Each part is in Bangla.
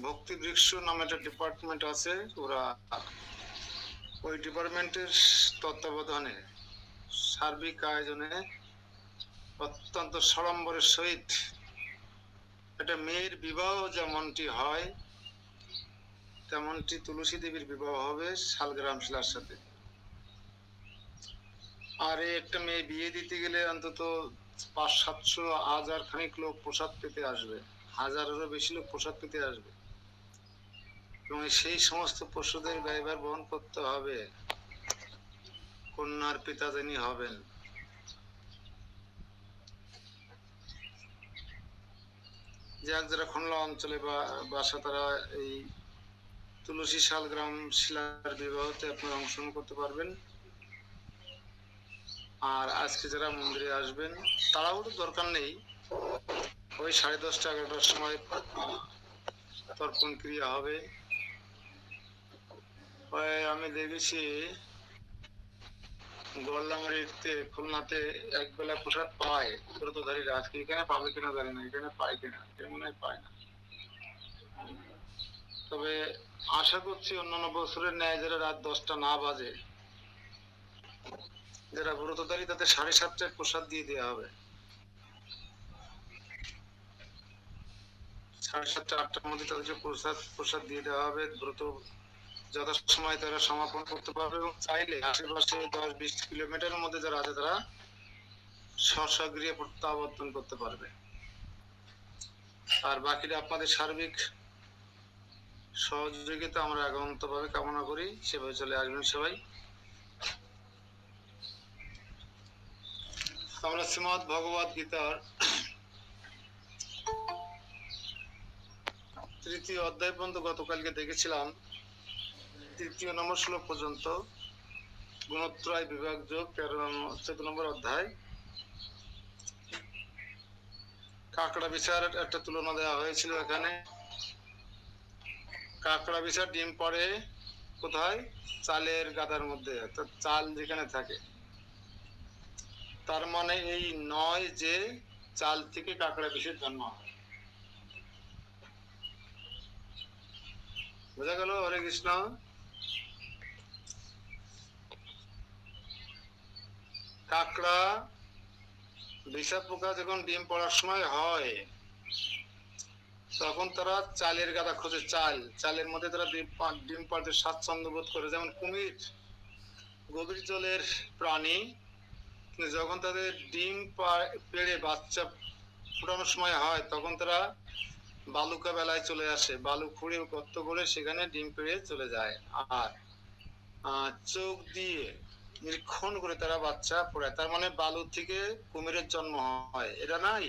ভক্তি বৃক্ষ নামে একটা ডিপার্টমেন্ট আছে, ওরা ওই ডিপার্টমেন্টের তত্ত্বাবধানে সার্বিক আয়োজনে অত্যন্ত সড়ম্বরের সহিত একটা মেয়ের বিবাহ যেমনটি হয় তেমনটি তুলসী দেবীর বিবাহ হবে শালগ্রাম শিলার সাথে। আর একটা মেয়ে বিয়ে দিতে গেলে অন্তত 500-700 খানিক লোক প্রসাদ পেতে আসবে, হাজারেরও বেশি লোক প্রসাদ পেতে আসবে, এবং সেই সমস্ত পশুদের ব্যয়ভার বহন করতে হবে কন্যার পিতা যিনি হবেন। যারা খোলা অঞ্চলে বাসা তারা এই তুলসী শালগ্রাম শিলার বিবাহতে আপনারা অংশগ্রহণ করতে পারবেন। আর আজকে যারা মন্দিরে আসবেন তারাও তো দরকার নেই, ওই 10:30-11টার সময় তর্পণ ক্রিয়া হবে। আমি দেখেছি গোল্লামারিতে খুলনাতে একবেলা প্রসাদ পায় ব্রতধারীরা, আজকে এখানে পাবে কিনা জানি না, এখানে পায় কিনা, এটা মনে হয় পায় না। তবে আশা করছি অন্যান্য বছরের ন্যায় যারা রাত 10টা না বাজে যারা ব্রতধারী তাদের 7:30টায় প্রসাদ দিয়ে দেওয়া হবে। 7:30-8টার মধ্যে তাদেরকে প্রসাদ দিয়ে দেওয়া হবে। ব্রত যথাসময় তারা সমাপন করতে পারবে, এবং চাইলে আশেপাশে 10-20 কিলোমিটারের মধ্যে যারা আছে তারা স্বগৃহে প্রত্যাবর্তন করতে পারবে। আর বাকিটা আপনাদের সার্বিক সহযোগিতা আমরা একান্তভাবে কামনা করি, সেভাবে চলে আসবেন সবাই। আমরা শ্রীমদ্ ভগবদ গীতার 3য় অধ্যায় পর্যন্ত গতকালকে দেখেছিলাম, 3য় নম্বর শ্লোক পর্যন্ত গুণত্রয় বিভাগ যোগ 14 নম্বর অধ্যায়। কাঁকড়া বিচার একটা তুলনা দেওয়া হয়েছিল এখানে। কাঁকড়া বিচার ডিম পড়ে কোথায়? চালের গাদার মধ্যে, অর্থাৎ চাল যেখানে থাকে। তার মানে এই নয় যে চাল থেকে কাঁকড়া বিষের জন্ম হয়। বোঝা গেল? হরে কৃষ্ণ। কাঁকড়া বিষা পোকা যখন ডিম পড়ার সময় হয় তখন তারা চালের গাদা খোঁজে, চালের মধ্যে তারা ডিম পাড়তে স্বাচ্ছন্দ্য বোধ করে। যেমন কুমির গভীর জলের প্রাণী, যখন তাদের ডিম পেড়ে বাচ্চা ফোটানোর সময় হয় তখন তারা বালুকা বেলায় চলে আসে, বালু খুঁড়ে গর্ত করে সেখানে ডিম পেড়ে চলে যায়, আর চোখ দিয়ে নিরীক্ষণ করে তারা বাচ্চা ফোটায়। তার মানে বালু থেকে কুমিরের জন্ম হয়, এটা নাই।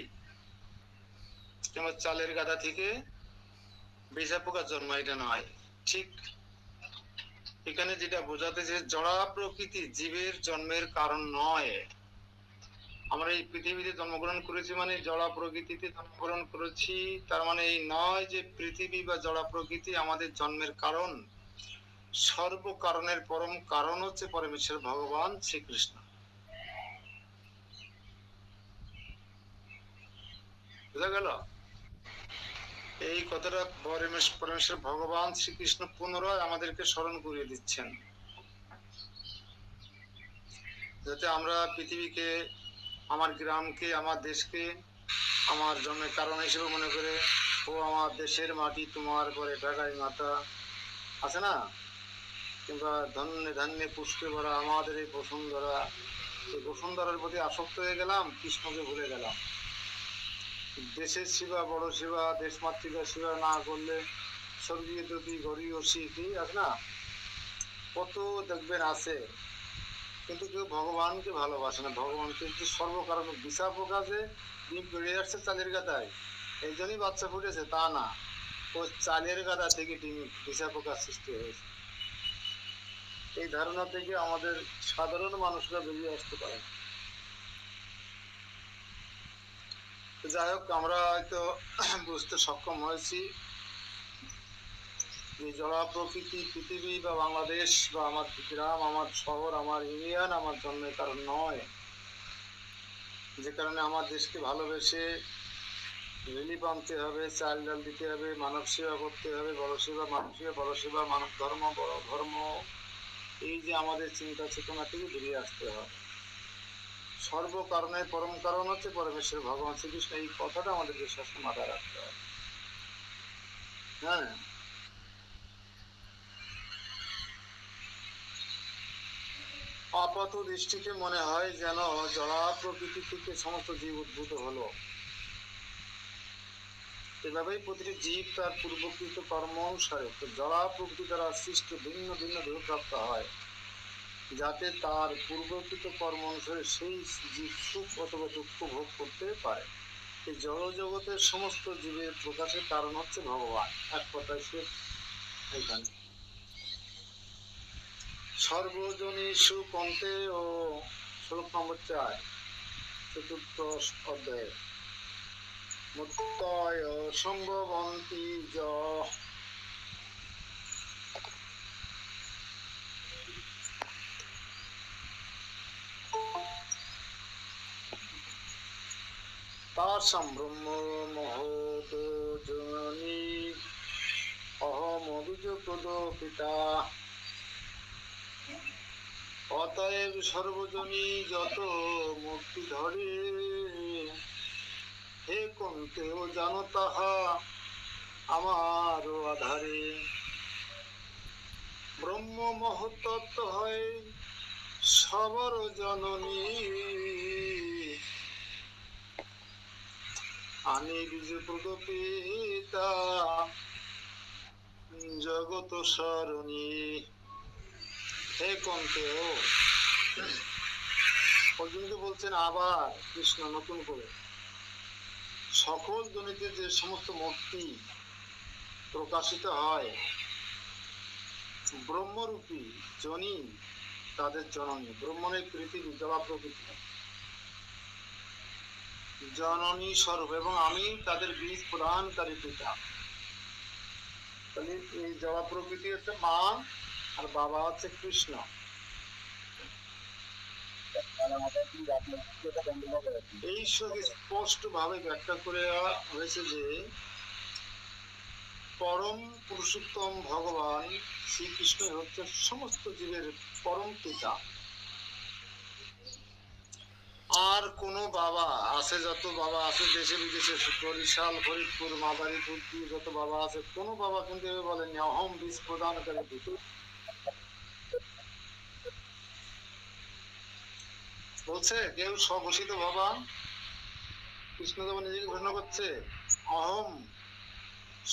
চালের গাদা থেকে বিষা পোকার জন্ম, এটা নয়। ঠিক এখানে যেটা বোঝাতে যে জড়া প্রকৃতি জীবের জন্মের কারণ নয়। আমরা এই পৃথিবীতে জন্মগ্রহণ করেছি মানে জড়া প্রকৃতিতে জন্মগ্রহণ করেছি, তার মানে এই নয় যে পৃথিবী বা জড়া প্রকৃতি আমাদের জন্মের কারণ। সর্ব কারণের পরম কারণ হচ্ছে পরমেশ্বর ভগবান শ্রীকৃষ্ণ। বুঝা গেল? এই কথাটা পরমেশ্বর ভগবান শ্রীকৃষ্ণ পুনরায় আমাদেরকে স্মরণ করিয়ে দিচ্ছেন, যাতে আমরা পৃথিবীকে, আমার গ্রামকে, আমার দেশকে আমার জন্মের কারণ হিসেবে মনে করে, ও আমার দেশের মাটি তোমার করে ঢাকাই মাতা আছে না, কিংবা ধন্যে ধান্যে পুষ্পে ভরা আমাদের এই বসুন্ধরা, এই বসুন্ধরার প্রতি আসক্ত হয়ে গেলাম, কৃষ্ণকে ভুলে গেলাম। দেশের সেবা বড় সেবা, দেশ মাতৃকার সেবা না করলে স্বর্গীয় যদি গরীয় কি আছে না, কত দেখবেন আছে, কিন্তু কেউ ভগবানকে ভালোবাসে না। ভগবানকে যে সর্বকারণ বিষা পোকা যে ডিম বেড়ে যাচ্ছে চালের গাদায়, এই জন্যই বাচ্চা ফুটেছে তা না, ও চালের গাদা থেকে ডিম বিষা পোকার সৃষ্টি হয়েছে। এই ধারণা থেকে আমাদের সাধারণ মানুষরা বেরিয়ে আসতে পারে। যাই হোক, আমরা হয়তো বুঝতে সক্ষম হয়েছি যে জড়া প্রকৃতি পৃথিবী বা বাংলাদেশ বা আমার গ্রাম, আমার শহর, আমার ইউনিয়ন আমার জন্মের কারণ নয়। যে কারণে আমার দেশকে ভালোবেসে রিলিফ আনতে হবে, চাল ডাল দিতে হবে, মানব সেবা করতে হবে, বড় সেবা মানব সেবা, বড় সেবা মানব ধর্ম, বড় ধর্ম। এই যে আমাদের চিন্তা চেতনা থেকে বেরিয়ে আসতে হবে। সর্বকারণের পরম কারণ হচ্ছে পরমেশ্বর ভগবান শ্রীকৃষ্ণ। এই কথাটা আমাদেরকে সবসময় মাথায় রাখতে হবে। হ্যাঁ, আপাত দৃষ্টিতে মনে হয় যেন জড়া প্রকৃতি থেকে সমস্ত জীব উদ্ভূত হলো। এভাবেই প্রতিটি জীব তার পূর্বকৃত কর্ম অনুসারে জড়া প্রকৃতি দ্বারা সৃষ্ট ভিন্ন ভিন্ন দেহপ্রাপ্ত হয়, যাতে তার পূর্বকৃত কর্ম অনুসারে সেই জীব সুখ অথবা দুঃখ ভোগ করতে পারে। এই জড় জগতের সমস্ত জীবের প্রকাশের কারণ হচ্ছে ভগবান। এক কথায় সে এখানে সর্বজনীষু কন্তে ও শ্লোক নম্বর 4, চতুর্থ অধ্যায়ে মুক্তয় সম্ভবন্তি তাসাম ব্রহ্ম মহত জননী অহম অভিযোগদ পিতা। অতএব সর্বজনী যত মুক্তি ধরে, হে কন্তেও জানো তাহা আমার আধারে। ব্রহ্ম মহত্তত্ত্ব হয় সবর জননী, আমি বীজপ্রদ পিতা জগত সরণী। হে কন্তেও, অর্জুনকে বলছেন আবার কৃষ্ণ নতুন করে, সকল জনিতে যে সমস্ত মূর্তি প্রকাশিত হয়, ব্রহ্মরূপী জনি তাদের জননী। ব্রহ্মণের পৃথিবী জবা প্রকৃতি জননী স্বরূপ, এবং আমি তাদের বীজ প্রদানকারী পিতা। তাহলে এই জবা প্রকৃতি হচ্ছে মা, আর বাবা হচ্ছে কৃষ্ণ। এই স্পষ্ট ভাবে ব্যাখ্যা করে হয়েছে যে পরম পুরুষোত্তম ভগবান শ্রীকৃষ্ণ হচ্ছে সমস্ত জীবের পরম পিতা। আর কোন বাবা আছে, যত বাবা আছে দেশে বিদেশে, বরিশাল, ফরিদপুর, মাদারী, তুর্কি, যত বাবা আছে, কোন বাবা কিন্তু এভাবে বলেননি অহম বীজ প্রদানকারী পিতা। বলছে কেউ স্বঘোষিত বাবা, কৃষ্ণ যেমন নিজেকে ঘোষণা করছে অহম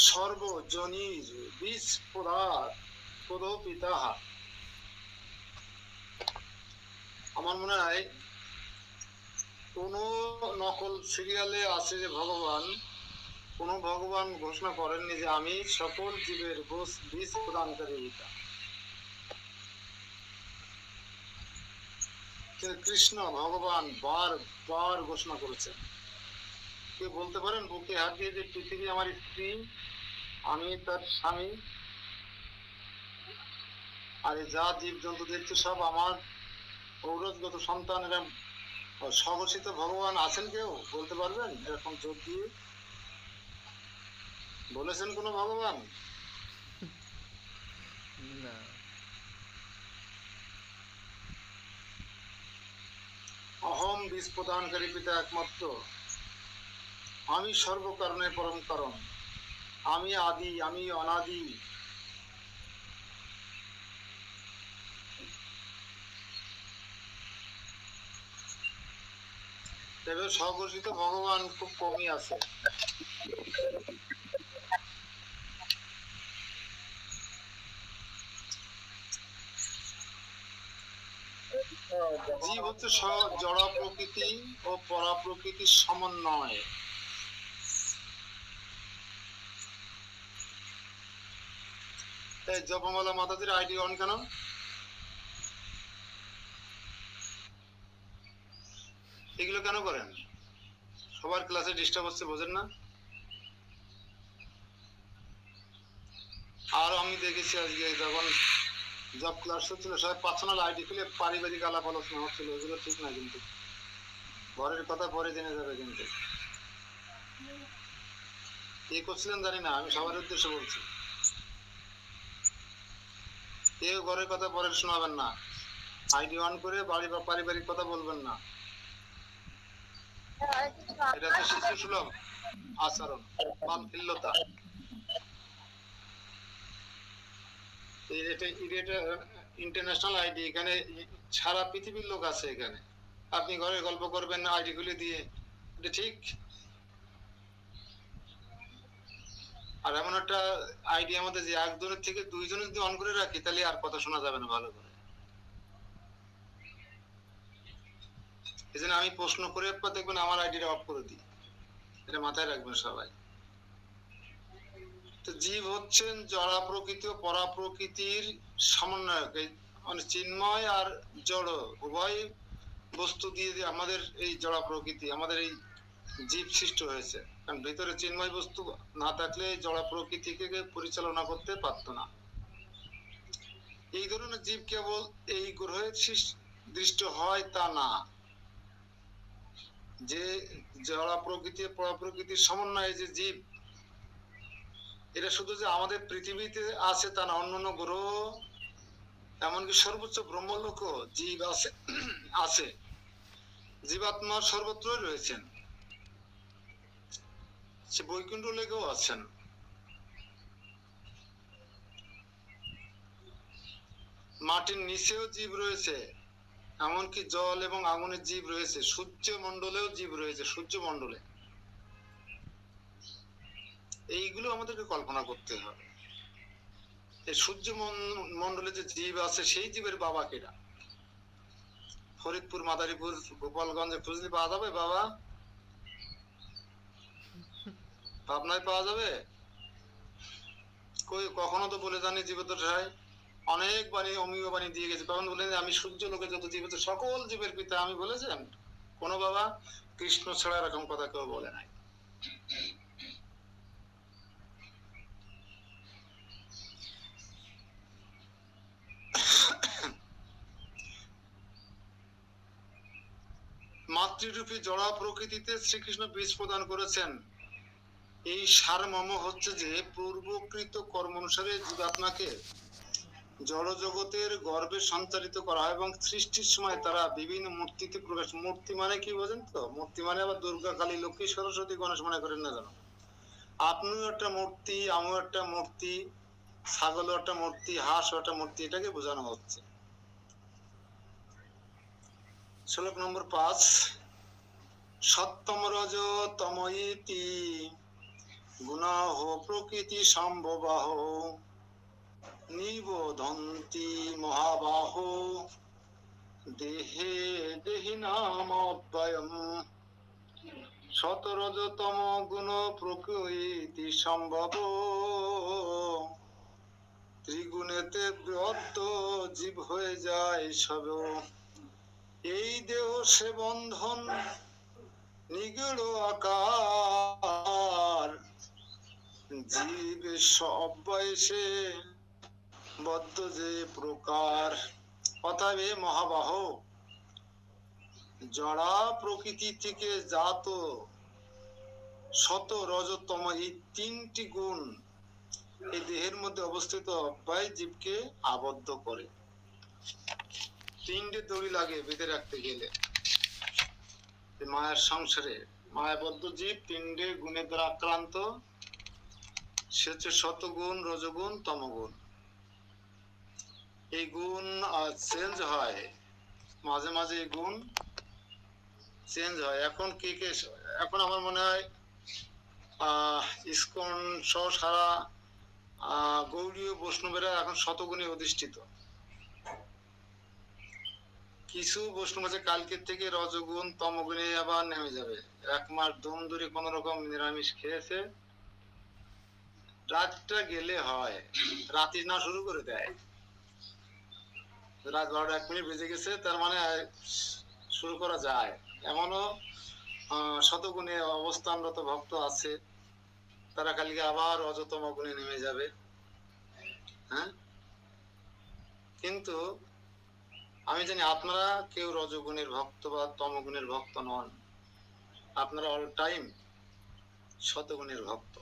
সর্বজনীর বীজ প্রদ পিতা। আমার মনে হয় কোন নকল সিরিয়ালে আছে যে ভগবান, কোন ভগবান ঘোষণা করেননি যে আমি সকল জীবের বীজ প্রদানকারী পিতা। কৃষ্ণ ভগবান বার ঘোষণা করেছেন। কে বলতে পারেন বুকে হাত দিয়ে যে পৃথিবী আমার স্ত্রী, আমি তার স্বামী, আর যা জীব জন্তু দেখছে সব আমার ঔরসগত সন্তান, এরা স্বঘোষিত ভগবান আছেন? কেউ বলতে পারবেন এরকম জোর দিয়ে? বলেছেন কোন ভগবান? না। অহম বীজ প্রদানকারী পিতা একমাত্র, আমি সর্বকারণের পরম কারণ, আমি আদি, আমি অনাদি। তবে স্বঘোষিত ভগবান খুব কমই আছে। জীব হচ্ছে জড়া প্রকৃতি ও পরা প্রকৃতির সমন্বয়। এই জপমালা মাতাজির আইডি অন কেন? এগুলো কেন করেন? সবার ক্লাসে ডিস্টার্ব হচ্ছে, বোঝেন না? আর আমি দেখেছি আজকে যখন জব ক্লাস হচ্ছিল, সবাই পার্সোনাল আইডি খুলে পারিবারিক আলাপ আলোচনা হচ্ছিল। এগুলো ঠিক না, কিন্তু ঘরের কথা পরে জেনে যাবে। কিন্তু কে করছিলেন জানি না, আমি সবার উদ্দেশ্যে বলছি। কেউ ঘরের কথা পরে শোনাবেন না, আইডি অন করে বাড়ি বা পারিবারিক কথা বলবেন না, এটা তো শিশু সুলভ আচরণ, বালখিল্যতা। এটা ইন্টারন্যাশনাল আইডি, এখানে সারা পৃথিবীর লোক আছে এখানে, আপনি ঘরে গল্প করবেন না আইডি গুলি দিয়ে, এটা ঠিক? আর এমন একটা আইডি আমাদের যে একজনের থেকে দুইজনের যদি অন করে রাখি তাহলে আর কথা শোনা যাবে না ভালো করে। এই জন্য আমি প্রশ্ন করে একবার দেখবেন আমার আইডিটা অফ করে দিই, এটা মাথায় রাখবেন সবাই। তো জীব হচ্ছেন জড়া প্রকৃতি ও পরা প্রকৃতির সমন্বয়ক, মানে চিন্ময় আর জড় উভয় বস্তু দিয়ে আমাদের এই জড়া প্রকৃতি, আমাদের এই জীব সৃষ্টি হয়েছে। কারণ ভিতরে চিন্ময় বস্তু না থাকলে জড়া প্রকৃতিকে পরিচালনা করতে পারতো না। এই ধরনের জীব কেবল এই গ্রহের দৃষ্ট হয় তা না, যে জড়া প্রকৃতি পরা প্রকৃতির সমন্বয়ে যে জীব, এটা শুধু যে আমাদের পৃথিবীতে আছে তা না, অন্যান্য গ্রহ এমনকি সর্বোচ্চ ব্রহ্মলোক জীব আছে আছে জীবাত্মা সর্বত্রই রয়েছেন, সে বৈকুণ্ঠ লোকেও আছেন। মাটির নিচেও জীব রয়েছে, এমনকি জল এবং আগুনের জীব রয়েছে, সূর্য মন্ডলেও জীব রয়েছে, সূর্য মন্ডলে। এইগুলো আমাদেরকে কল্পনা করতে হবে। এই সূর্য মন্ডলে যে জীব আছে সেই জীবের বাবা কেডা? ফরিদপুর, মাদারীপুর, গোপালগঞ্জে খুঁজলে পাওয়া যাবে বাবা? পাবনায় পাওয়া যাবে? কই কখনো তো বলে জানি জীবদ্দশায় অনেক বাণী অমীয় বাণী দিয়ে গেছে, তখন বলে আমি সূর্য লোকে যত জীব আছে সকল জীবের পিতা আমি বলেছেন? কোন বাবা কৃষ্ণ ছাড়া এরকম কথা কেউ বলে নাই। মাতৃরূপী জড়া প্রকৃতিতে শ্রীকৃষ্ণ বীজ প্রদান করেছেন। এই সারমর্ম হচ্ছে যে পূর্বকৃত কর্ম অনুসারে জীবাত্মাকে জড় জগতের গর্ভে সঞ্চালিত করা হয় এবং সৃষ্টির সময় তারা বিভিন্ন মূর্তিতে প্রকাশ। মূর্তি মানে কি বোঝেন তো? মূর্তি মানে আবার দুর্গা, কালী, লক্ষ্মী, সরস্বতী, গণেশ মনে করেন না জানো? আপনিও একটা মূর্তি, আমিও একটা মূর্তি, ছাগলও একটা মূর্তি, হাঁসও একটা মূর্তি, এটাকে বোঝানো হচ্ছে। শ্লোক নম্বর 5, সত্যম রজ তম ইতি গুণাহ প্রকৃতি সম্ভবাহ নিবোধন্তি মহাবাহ দেহে দেহিনাম অব্যয়ম। শতরজতম গুণ প্রকৃতি সম্ভব ত্রিগুণেতে বদ্ধ জীব হয়ে যায় সব। এই দেহ সে বন্ধন নিগড় আকার, জীব অব্যয়সে বদ্ধ যে প্রকার। অতএব মহাবাহ, জড়া প্রকৃতি থেকে জাত শত রজতম এই 3টি গুণ এই দেহের মধ্যে অবস্থিত অব্যয় জীবকে আবদ্ধ করে। 3টে দড়ি লাগে বেঁধে রাখতে গেলে মায়ের সংসারে। মায়াবদ্ধ জীব 3টে গুণের দ্বারা আক্রান্ত, সে হচ্ছে শতগুণ, রজগুণ, তমগুণ। এই গুণ চেঞ্জ হয় মাঝে মাঝে, এই গুণ চেঞ্জ হয়। এখন কে কে, এখন আমার মনে হয় ইসকন সহ সারা গৌড়ীয় বৈষ্ণবেরা এখন শতগুণে অধিষ্ঠিত। কিছু বৈষ্ণব আছে কালকের থেকে রজগুণ তমগুণে আবার নেমে যাবে। 1 মাস দম ধরে কোন রকম নিরামিষ খেয়েছে, রাতটা গেলে হয় রাতি না শুরু করে দেয়, রাত 12টা 1 মিনিট বেজে গেছে তার মানে শুরু করা যায়। এমনও শতগুণে অবস্থানরত ভক্ত আছে, তারা কালকে আবার রজতম গুণে নেমে যাবে। হ্যাঁ, কিন্তু আমি জানি আপনারা কেউ রজগুণের ভক্ত বা তমগুণের ভক্ত নন, আপনারা অল টাইম শতগুণের ভক্ত।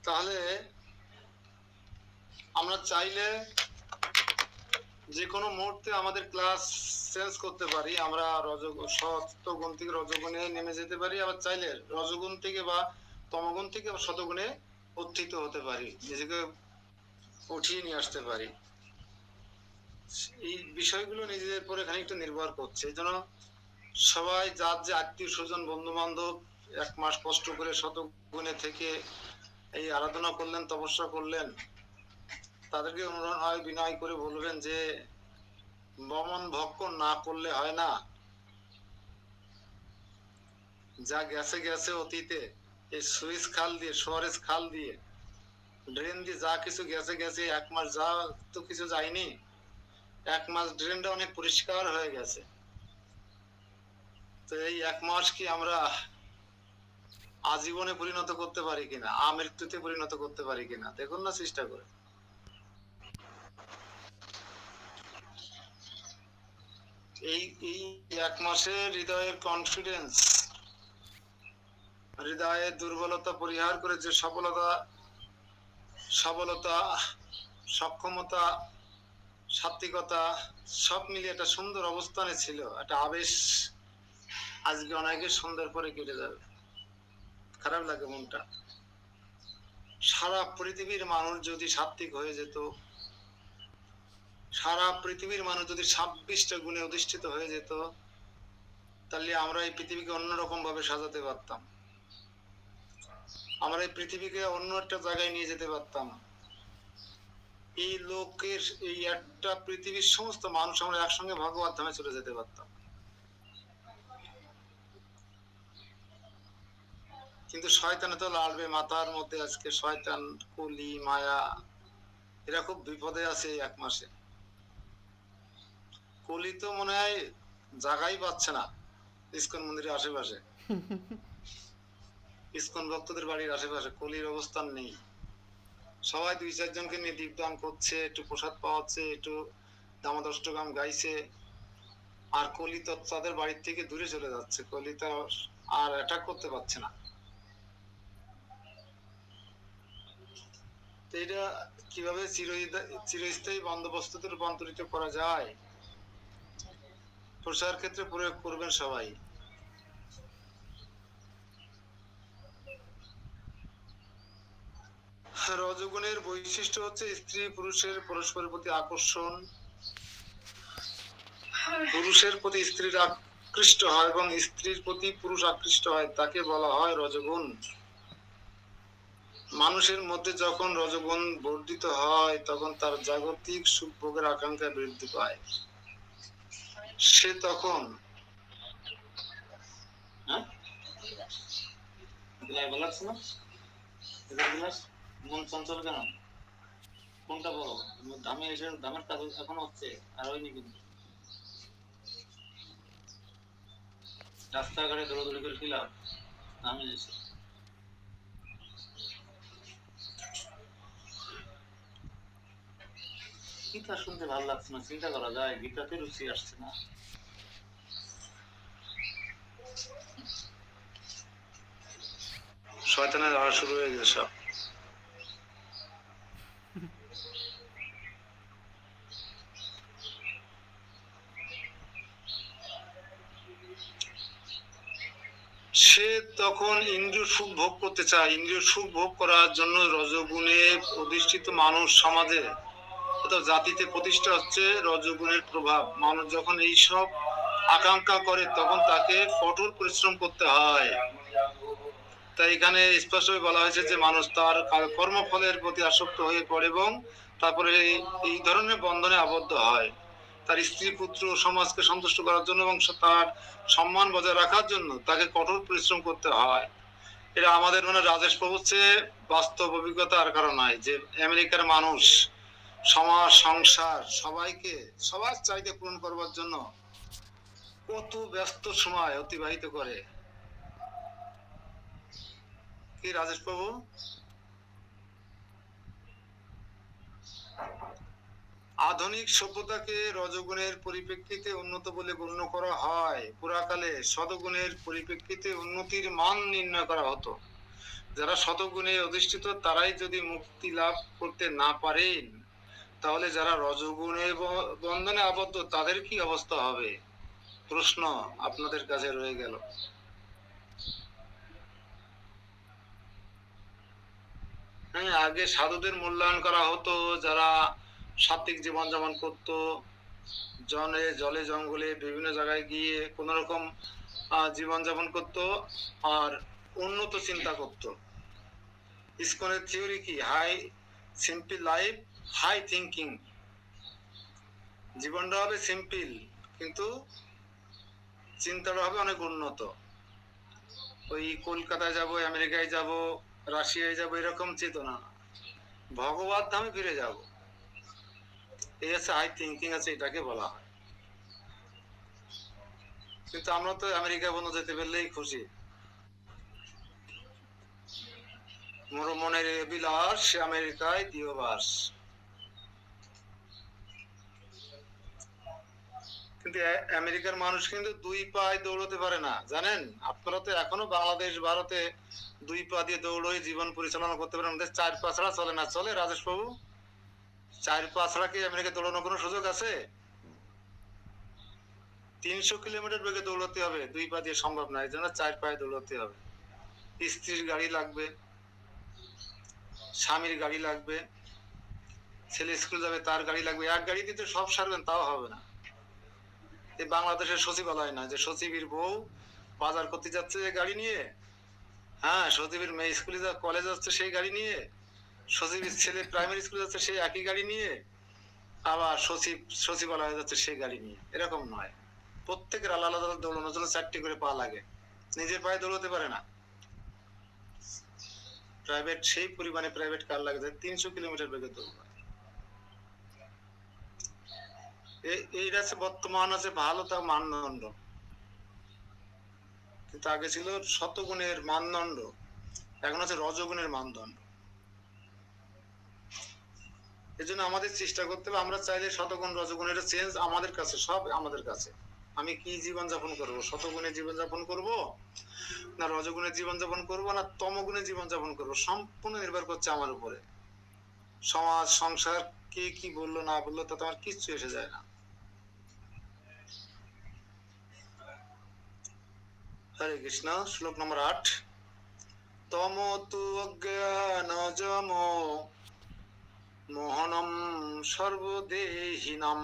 তাহলে আমরা চাইলে যে কোনো মুহূর্তে আমাদের ক্লাস চেঞ্জ করতে পারি। আমরা সত্যগুণ থেকে রজগুণে নেমে যেতে পারি, আবার চাইলে রজগুণ থেকে বা তমগুণ থেকে শতগুণে উত্থিত হতে পারি, নিজেকে উঠিয়ে নিয়ে আসতে পারি। এই বিষয়গুলো নিজেদের উপর খানিকটা নির্ভর করছে। এই জন্য সবাই যার যে আত্মীয় স্বজন বন্ধু বান্ধব 1 মাস কষ্ট করে শতগুণে থেকে এই আরাধনা করলেন, তপস্যা করলেন, তাদেরকে অনুরোধ হয় বিনয় করে বলবেন যে বমন ভক্ষণ না করলে হয় না। যা গেছে গেছে অতীতে, এই সুইচ খাল দিয়ে, সুয়ারেজ খাল দিয়ে, ড্রেন দিয়ে যা কিছু গেছে গেছে, 1 মাস যা তো কিছু যায়নি। 1 মাস ড্রেনটা অনেক পরিষ্কার হয়ে গেছে। তো এই 1 মাস কি আমরা আজীবনে পরিণত করতে পারি কিনা, আমৃত্যুতে পরিণত করতে পারি কিনা, দেখুন না চেষ্টা করে। এই 1 মাসে হৃদয়ের কনফিডেন্স, হৃদয়ের দুর্বলতা পরিহার করে যে সফলতা, সক্ষমতা, সাত্বিকতা সব মিলিয়ে একটা সুন্দর অবস্থানে ছিল, একটা আবেশ আজকে অনেকের সুন্দর করে কেটে যাবে। খারাপ লাগে মনটা। সারা পৃথিবীর মানুষ যদি সাত্বিক হয়ে যেত, সারা পৃথিবীর মানুষ যদি 26টা গুণে অধিষ্ঠিত হয়ে যেত, তাহলে আমরা এই পৃথিবীকে অন্যরকম ভাবে সাজাতে পারতাম। আমরা এই পৃথিবীকে অন্য একটা জায়গায় নিয়ে যেতে পারতাম। এই লোকের এই একটা পৃথিবীর সমস্ত মানুষ আমরা একসঙ্গে ভগবত ধামে চলে যেতে পারতাম। কিন্তু শয়তানে তো লাড়বে মাথার মধ্যে। আজকে শয়তান, কলি, মায়া, এরা খুব বিপদে আছে 1 মাসে। কলি তো মনে হয় জায়গাই পাচ্ছে না ইস্কন মন্দিরের আশেপাশে, ইস্কন ভক্তদের বাড়ির আশেপাশে কলির অবস্থান নেই। সবাই 2-4 জনকে নিয়ে দীপদান করছে, একটু প্রসাদ পাওয়াচ্ছে, একটু দামোদষ্টগাম গাইছে, আর কলি তো তাদের বাড়ির থেকে দূরে চলে যাচ্ছে। কলি তো আর অ্যাটাক করতে পারছে না। তো এটা কিভাবে চিরস্থায়ী বন্দোবস্তে রূপান্তরিত করা যায়, প্রসার ক্ষেত্রে প্রয়োগ করবেন সবাই। রজগুণের বৈশিষ্ট্য হচ্ছে স্ত্রী পুরুষের পরস্পরের প্রতি আকর্ষণ, পুরুষের প্রতি স্ত্রীর আকৃষ্ট হয় এবং স্ত্রীর প্রতি পুরুষ আকৃষ্ট হয়, তাকে বলা হয় রজগুণ। মানুষের মধ্যে যখন রজগুণ বর্ধিত হয়, তখন তার জাগতিক সুখ ভোগের আকাঙ্ক্ষা বৃদ্ধি পায়। সে তখন মন চঞ্চল কেন, কোনটা বড়? দামে এসে দামের কাজ এখন হচ্ছে আর হয়নি, কিন্তু রাস্তাঘাটে দৌড়াদৌড়ি করে কি লাভ? দামে এসে গীতা শুনতে ভালো লাগছে না, চিন্তা করা যায় গীতাতে রুচি আসছে না। শয়তানের লড়া শুরু হয়ে গেছে সব। সে তখন ইন্দ্রিয় সুখ ভোগ করতে চায়। ইন্দ্রিয় সুখ ভোগ করার জন্য রজগুণে অধিষ্ঠিত মানুষ সমাজে জাতিতে প্রতিষ্ঠা হচ্ছে রজগুণের প্রভাব। মানুষ যখন এইসব আকাঙ্ক্ষা করে তখন তাকে কঠোর পরিশ্রম করতে হয়। তাই এখানে স্পষ্টভাবে বলা হয়েছে যে মানুষ তার কর্মফলের প্রতি আসক্ত হয়ে পড়ে এবং তারপরে এই ধরনের বন্ধনে আবদ্ধ হয়। তার স্ত্রী পুত্র সমাজকে সন্তুষ্ট করার জন্য এবং তার সম্মান বজায় রাখার জন্য তাকে কঠোর পরিশ্রম করতে হয়। এটা আমাদের রাজেশ প্রভুর চেয়ে বাস্তব অভিজ্ঞতা আর কারণ নয়, যে আমেরিকার মানুষ সমাজ সংসার সবাইকে সবার চাহিদা পূরণ করবার জন্য কত ব্যস্ত সময় অতিবাহিত করে। কি রাজেশ প্রভু? আধুনিক সভ্যতাকে রজগুণের পরিপ্রেক্ষিতে উন্নত বলে গণ্য করা হয়। পুরাকালে সদগুণের পরিপ্রেক্ষিতে উন্নতির মান নির্ণয় করা হতো। যারা শতগুণে অধিষ্ঠিত তারাই যদি মুক্তি লাভ করতে না পারেন, তাহলে যারা রজগুণে বন্ধনে আবদ্ধ তাদের কি অবস্থা হবে? প্রশ্ন আপনাদের কাছে রয়ে গেল। হ্যাঁ, আগে সাধুদের মূল্যায়ন করা হতো, যারা সাত্বিক জীবন যাপন করত, জলে জঙ্গলে বিভিন্ন জায়গায় গিয়ে কোন রকম জীবন যাপন করত আর উন্নত চিন্তা করত। ইসকনের থিওরি কি? High simple life, high thinking. জীবনটা হবে সিম্পল, কিন্তু চিন্তাটা হবে অনেক উন্নত। ওই কলকাতায় যাব, আমেরিকায় যাব, রাশিয়ায় যাব, এরকম চেতনা। ভগবত ধামে ফিরে যাব, এই আছে হাই থিঙ্কিং আছে, এটাকে বলা হয়। কিন্তু আমরা তো আমেরিকা পর্যন্ত যেতে পারলেই খুশি। মোর মনের বিলাস আমেরিকায় দিও বাস। কিন্তু আমেরিকার মানুষ কিন্তু দুই পায়ে দৌড়তে পারে না, জানেন? আপনারা তো এখনো বাংলাদেশ ভারতে দুই পা দিয়ে দৌড়ই জীবন পরিচালনা করতে পারেন, আমাদের চার পা ছাড়া চলে না। চলে রাজেশ বাবু? চার পা ছাড়া কি আমেরিকা দৌড়ানোর কোনো সুযোগ আছে? 300 কিলোমিটার বেগে দৌড়াতে হবে, দুই পা দিয়ে সম্ভব না, এই জন্য চার পায়ে দৌড়াতে হবে। স্ত্রীর গাড়ি লাগবে, স্বামীর গাড়ি লাগবে, ছেলে স্কুল যাবে তার গাড়ি লাগবে। এক গাড়ি দিতে সব সারবেন তাও হবে না। এই বাংলাদেশের সচিবালয় না যে সচিবের বউ বাজার করতে যাচ্ছে গাড়ি নিয়ে, হ্যাঁ, সচিবের মেয়ে স্কুলে কলেজ যাচ্ছে সেই গাড়ি নিয়ে, সচিবের ছেলে প্রাইমারি স্কুলে যাচ্ছে সেই একই গাড়ি নিয়ে, আবার সচিবালয়ে যাচ্ছে সেই গাড়ি নিয়ে, এরকম নয়। প্রত্যেকের আলাদা আলাদা দৌড়ানোর জন্য 4টি করে পা লাগে, নিজের পায়ে দৌড়াতে পারে না। প্রাইভেট সেই পরিমাণে প্রাইভেট কার লাগে 300 কিলোমিটার বেগে দৌড়ায়। এইটা আছে বর্তমান আছে ভালো তার মানদণ্ড, কিন্তু আগে ছিল শতগুণের মানদণ্ড, এখন আছে রজগুণের মানদণ্ড। এই জন্য আমাদের চেষ্টা করতে হবে, আমরা চাইলে শতগুণ রজগুণের চেঞ্জ আমাদের কাছে, সব আমাদের কাছে। আমি কি জীবন যাপন করবো? শতগুণে জীবন যাপন করব না রজগুণে জীবন যাপন করব না তমগুণে জীবন যাপন করব, সম্পূর্ণ নির্ভর করছে আমার উপরে। সমাজ সংসার কে কি বললো না বললো তাতে আমার কিচ্ছু এসে যায় না। হরে কৃষ্ণ। শ্লোক নম্বর 8। তম তু অজ্ঞানজম মোহনম সর্বদেহিনাম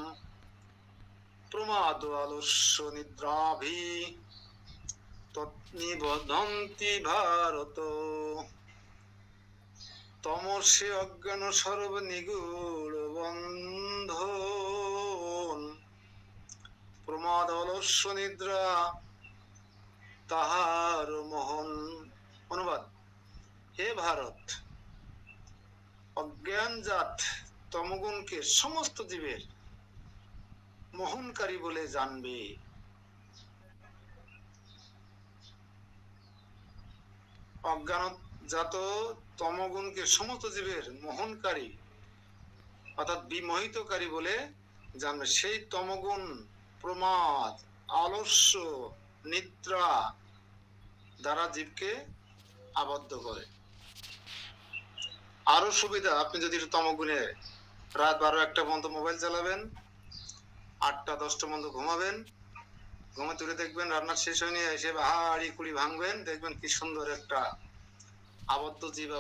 প্রমাদ আলস্য নিদ্রাভি তৎনিবধন্তি ভারত। তমসে অজ্ঞান সর্ব নিগূঢ় বন্ধন প্রমাদ অলস্য নিদ্রা তাহার মোহন। অনুবাদ: হে ভারত, অজ্ঞানজাত তমগুণকে সমস্ত জীবের মোহনকারী বলে জানবে। অজ্ঞানজাত তমগুণকে সমস্ত জীবের মোহনকারী অর্থাৎ বিমোহিতকারী বলে জানবে। সেই তমগুণ প্রমাদ, আলস্য, নিদ্রা দ্বারা জীবকে আবদ্ধ করে। আরো সুবিধা, আপনি যদি তমগুণে রাত 12-1টা পর্যন্ত মোবাইল চালাবেন, 8টা-10টা পর্যন্ত ঘুমাবেন, ঘুমে তুলে দেখবেন রান্নার শেষ হয়নি, এসে হাড়ি কুড়ি ভাঙবেন, দেখবেন কি সুন্দর একটা আবদ্ধ জীব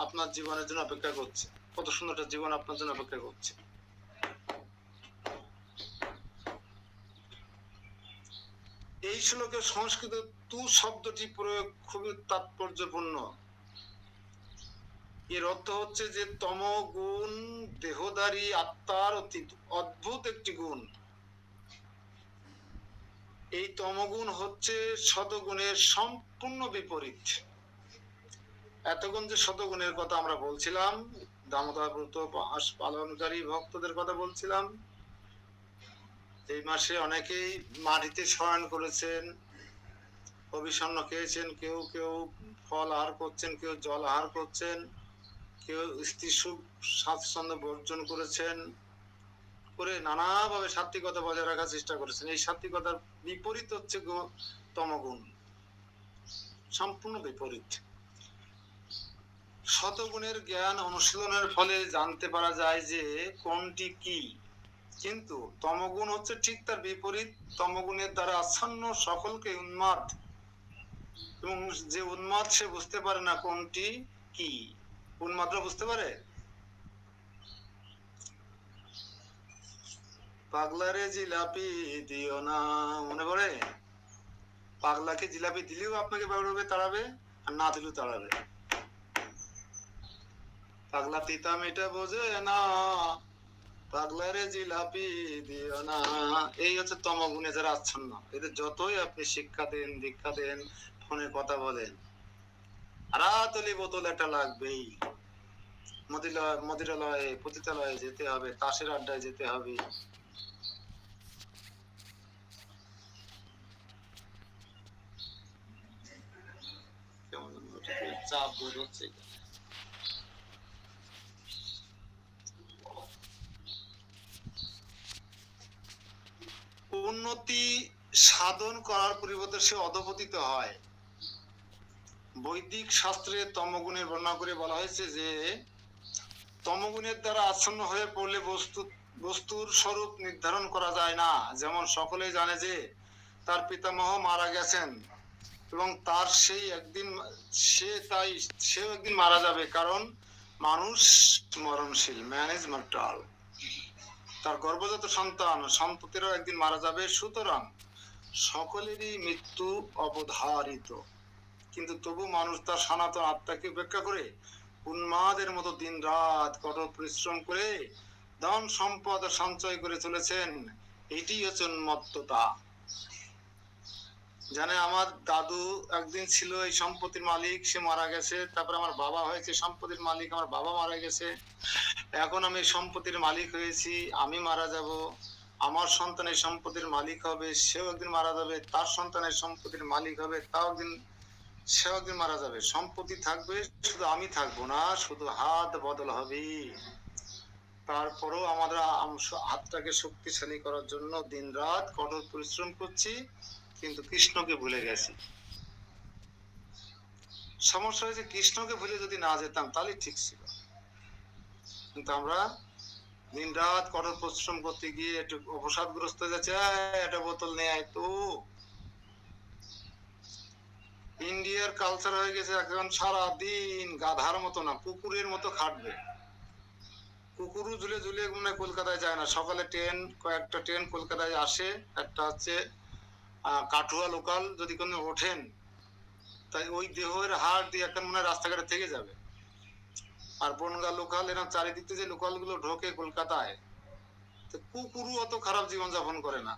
আপনার জীবনের জন্য অপেক্ষা করছে। কত সুন্দর একটা জীবন আপনার জন্য অপেক্ষা করছে। এই শ্লোকে সংস্কৃত তু শব্দটি প্রয়োগ খুবই তাৎপর্যপূর্ণ। এর অর্থ হচ্ছে যে তমগুণ দেহধারী আত্মার অতি অদ্ভুত একটি গুণ। এই তমগুণ হচ্ছে শতগুণের সম্পূর্ণ বিপরীত। এতক্ষণ যে শতগুণের কথা আমরা বলছিলাম, দামোদর ব্রত পালনকারী ভক্তদের কথা বলছিলাম, এই মাসে অনেকেই মাটিতে শয়ন করেছেন, অভিসন্ন খেয়েছেন, কেউ কেউ ফল আহার করছেন, কেউ জল আহার করছেন, কেউ স্ত্রী সুখ স্বাচ্ছন্দ্য বর্জন করেছেন, করে নানাভাবে সাত্বিকতা বজায় রাখার চেষ্টা করেছেন। এই সাত্বিকতার বিপরীত হচ্ছে তমগুণ, সম্পূর্ণ বিপরীত। শতগুণের জ্ঞান অনুশীলনের ফলে জানতে পারা যায় যে কোনটি কি, কিন্তু তমগুণ হচ্ছে ঠিক তার বিপরীত। তমগুণের দ্বারা আচ্ছন্ন সকলকে উন্মাদ, এবং যে উন্মাদ সে বুঝতে পারে না কোনটি কি। উন্মাদরা বুঝতে পারে? পাগলারে জিলাপি দিও না, মনে পড়ে? পাগলাকে জিলাপি দিলেও আপনাকে বাড়বে, তাড়াবে, আর না দিলেও তাড়াবে। পাগলা তিতা মিঠা বোঝে না, পাগলারে জিলাপি দিও না। এই হচ্ছে তমগুণে যারা আচ্ছন্ন। এদের যতই আপনি শিক্ষা দেন, দীক্ষা দেন, ফোনে কথা বলেন, আরাতলি বোতল একটা লাগবেই। মদিরালয়ে, পতিতালয়ে যেতে হবে, তাসের আড্ডায় যেতে হবে। চাপ বোধ হচ্ছে। উন্নতি সাধন করার পরিবর্তে সে অধপতিত হয়। বৈদিক শাস্ত্রে তমগুণের বর্ণনা করে বলা হয়েছে যে তমগুণের দ্বারা আচ্ছন্ন হয়ে পড়লে বস্তুর স্বরূপ নির্ধারণ করা যায় না। যেমন সকলেই জানে যে তার পিতামহ মারা গেছেন, এবং তার সেও একদিন মারা যাবে, কারণ মানুষ মরণশীল, ম্যান ইজ মর্টাল। তার গর্ভজাত সন্ততিরও একদিন মারা যাবে, সুতরাং সকলেরই মৃত্যু অবধারিত। কিন্তু তবু মানুষ তার সনাতন আত্মাকে উপেক্ষা করে উন্মাদের মতো দিন রাত কঠোর পরিশ্রম করে ধন সম্পদ সঞ্চয় করে চলেছেন। এটি হচ্ছে উন্মত্ততা। জানে, আমার দাদু একদিন ছিল এই সম্পত্তির মালিক, সে মারা গেছে। তারপর আমার বাবা হয়েছে সম্পত্তির মালিক, আমার বাবা মারা গেছে। এখন আমি সম্পত্তির মালিক হয়েছি, আমি মারা যাব, আমার সন্তান এই সম্পত্তির মালিক হবে, সেও একদিন মারা যাবে, তার সন্তানের সম্পত্তির মালিক হবে, সেও একদিন মারা যাবে। সম্পত্তি থাকবে, শুধু আমি থাকবো না, শুধু হাত বদল হবে। তারপরও আমরা হাতটাকে শক্তিশালী করার জন্য দিন রাত কঠোর পরিশ্রম করছি, কিন্তু কৃষ্ণকে ভুলে গেছি। সমস্যা হয়েছে, কৃষ্ণকে ভুলে যদি না যেতাম তাহলে ঠিক ছিল। কিন্তু আমরা দিন রাত কঠোর পরিশ্রম করতে গিয়ে একটু অবসাদগ্রস্ত হয়ে যাচ্ছে, একটা বোতল নিয়ে আয় তো। ইন্ডিয়ার কালচার হয়ে গেছে এখন সারা দিন গাধার মতো না, কুকুরের মতো খাটবে। কুকুরও ঝুলে ঝুলে মানে কলকাতায় যায় না। সকালে কয়েকটা ট্রেন কলকাতায় আসে, একটা হচ্ছে কাঠুয়া লোকাল, যদি কোনো ওঠেন তাই ওই দেহের হাড় দিয়ে একটা মনে হয় রাস্তাঘাটে থেকে যাবে। আর বনগা লোকাল, এরকম চারিদিক থেকে যে লোকাল গুলো ঢোকে কলকাতায়, তো কুকুরও অত খারাপ জীবন যাপন করে না।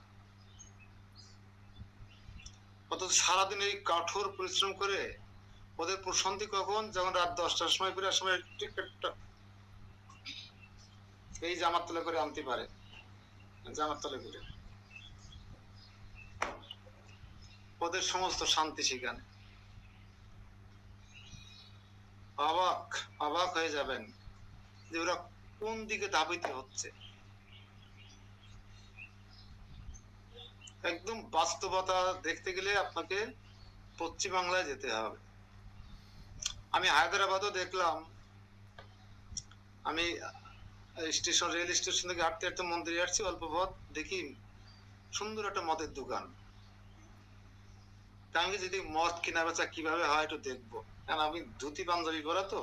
অথচ সারাদিন এই কঠোর পরিশ্রম করে ওদের প্রশান্তি কখন? যখন রাত 10টার সময় ফিরে সময় টিকিটটা এই জামার তলে করে আনতে পারে, জামার তলে করে ওদের সমস্ত শান্তি সেখানে। অবাক অবাক হয়ে যাবেন যে ওরা কোন দিকে ধাবিত হচ্ছে। একদম বাস্তবতা দেখতে গেলে আপনাকে পশ্চিমবাংলায় যেতে হবে। আমি হায়দ্রাবাদও দেখলাম। আমি রেল স্টেশন থেকে হাঁটতে হাঁটতে মন্দিরে আসছি, অল্প পথ দেখি সুন্দর একটা মদের দোকান। আমি যদি মদ কেনা বেচা কিভাবে হয় একটু দেখবো, কারণ আমি ধুতি পাঞ্জাবি পরা, তো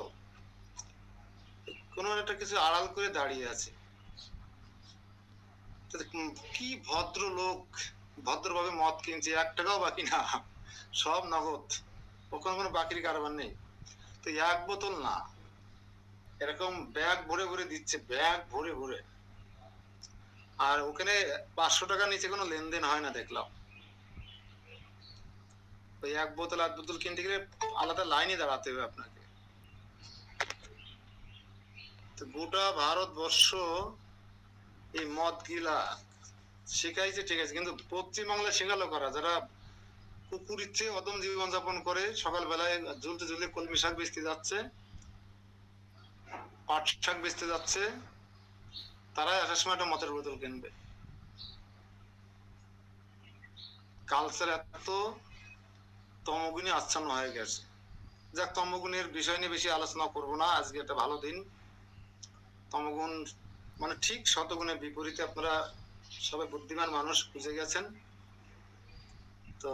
কোন একটা কিছু আড়াল করে দাঁড়িয়ে আছে। কি ভদ্র লোক, ভদ্রভাবে মদ কিনছে, 1 টাকাও বাকি না, সব নগদ, ওখানে কোনো বাকির কারবার নেই। তো 1 বোতল না, এরকম ব্যাগ ভরে ভরে দিচ্ছে, ব্যাগ ভরে ভরে। আর ওখানে 500 টাকার নিচে কোনো লেনদেন হয় না দেখলাম। ওই 1 বোতল 8 বোতল কিনতে গেলে আলাদা লাইনে দাঁড়াতে হবে আপনাকে। তো গোটা ভারতবর্ষ এই মদ গিলা শেখাইছে, ঠিক আছে, কিন্তু পশ্চিমবাংলায় শেখালো করা, যারা কুকুর ইচ্ছে অদম জীবন যাপন করে, সকালবেলায় ঝুলতে ঝুলতে কলমি শাক বেচতে যাচ্ছে, পাট শাক বেচতে যাচ্ছে, তারাই আসার সময় একটা মদের বোতল কিনবে। কালচার এত তমগুণে আচ্ছন্ন হয়ে গেছে। যাক, তমগুণের বিষয় নিয়ে বেশি আলোচনা করব না, আজকে একটা ভালো দিন। তমগুণ মানে ঠিক শতগুণের বিপরীতে, আপনারা সবাই বুদ্ধিমান মানুষ বুঝে গেছেন। তো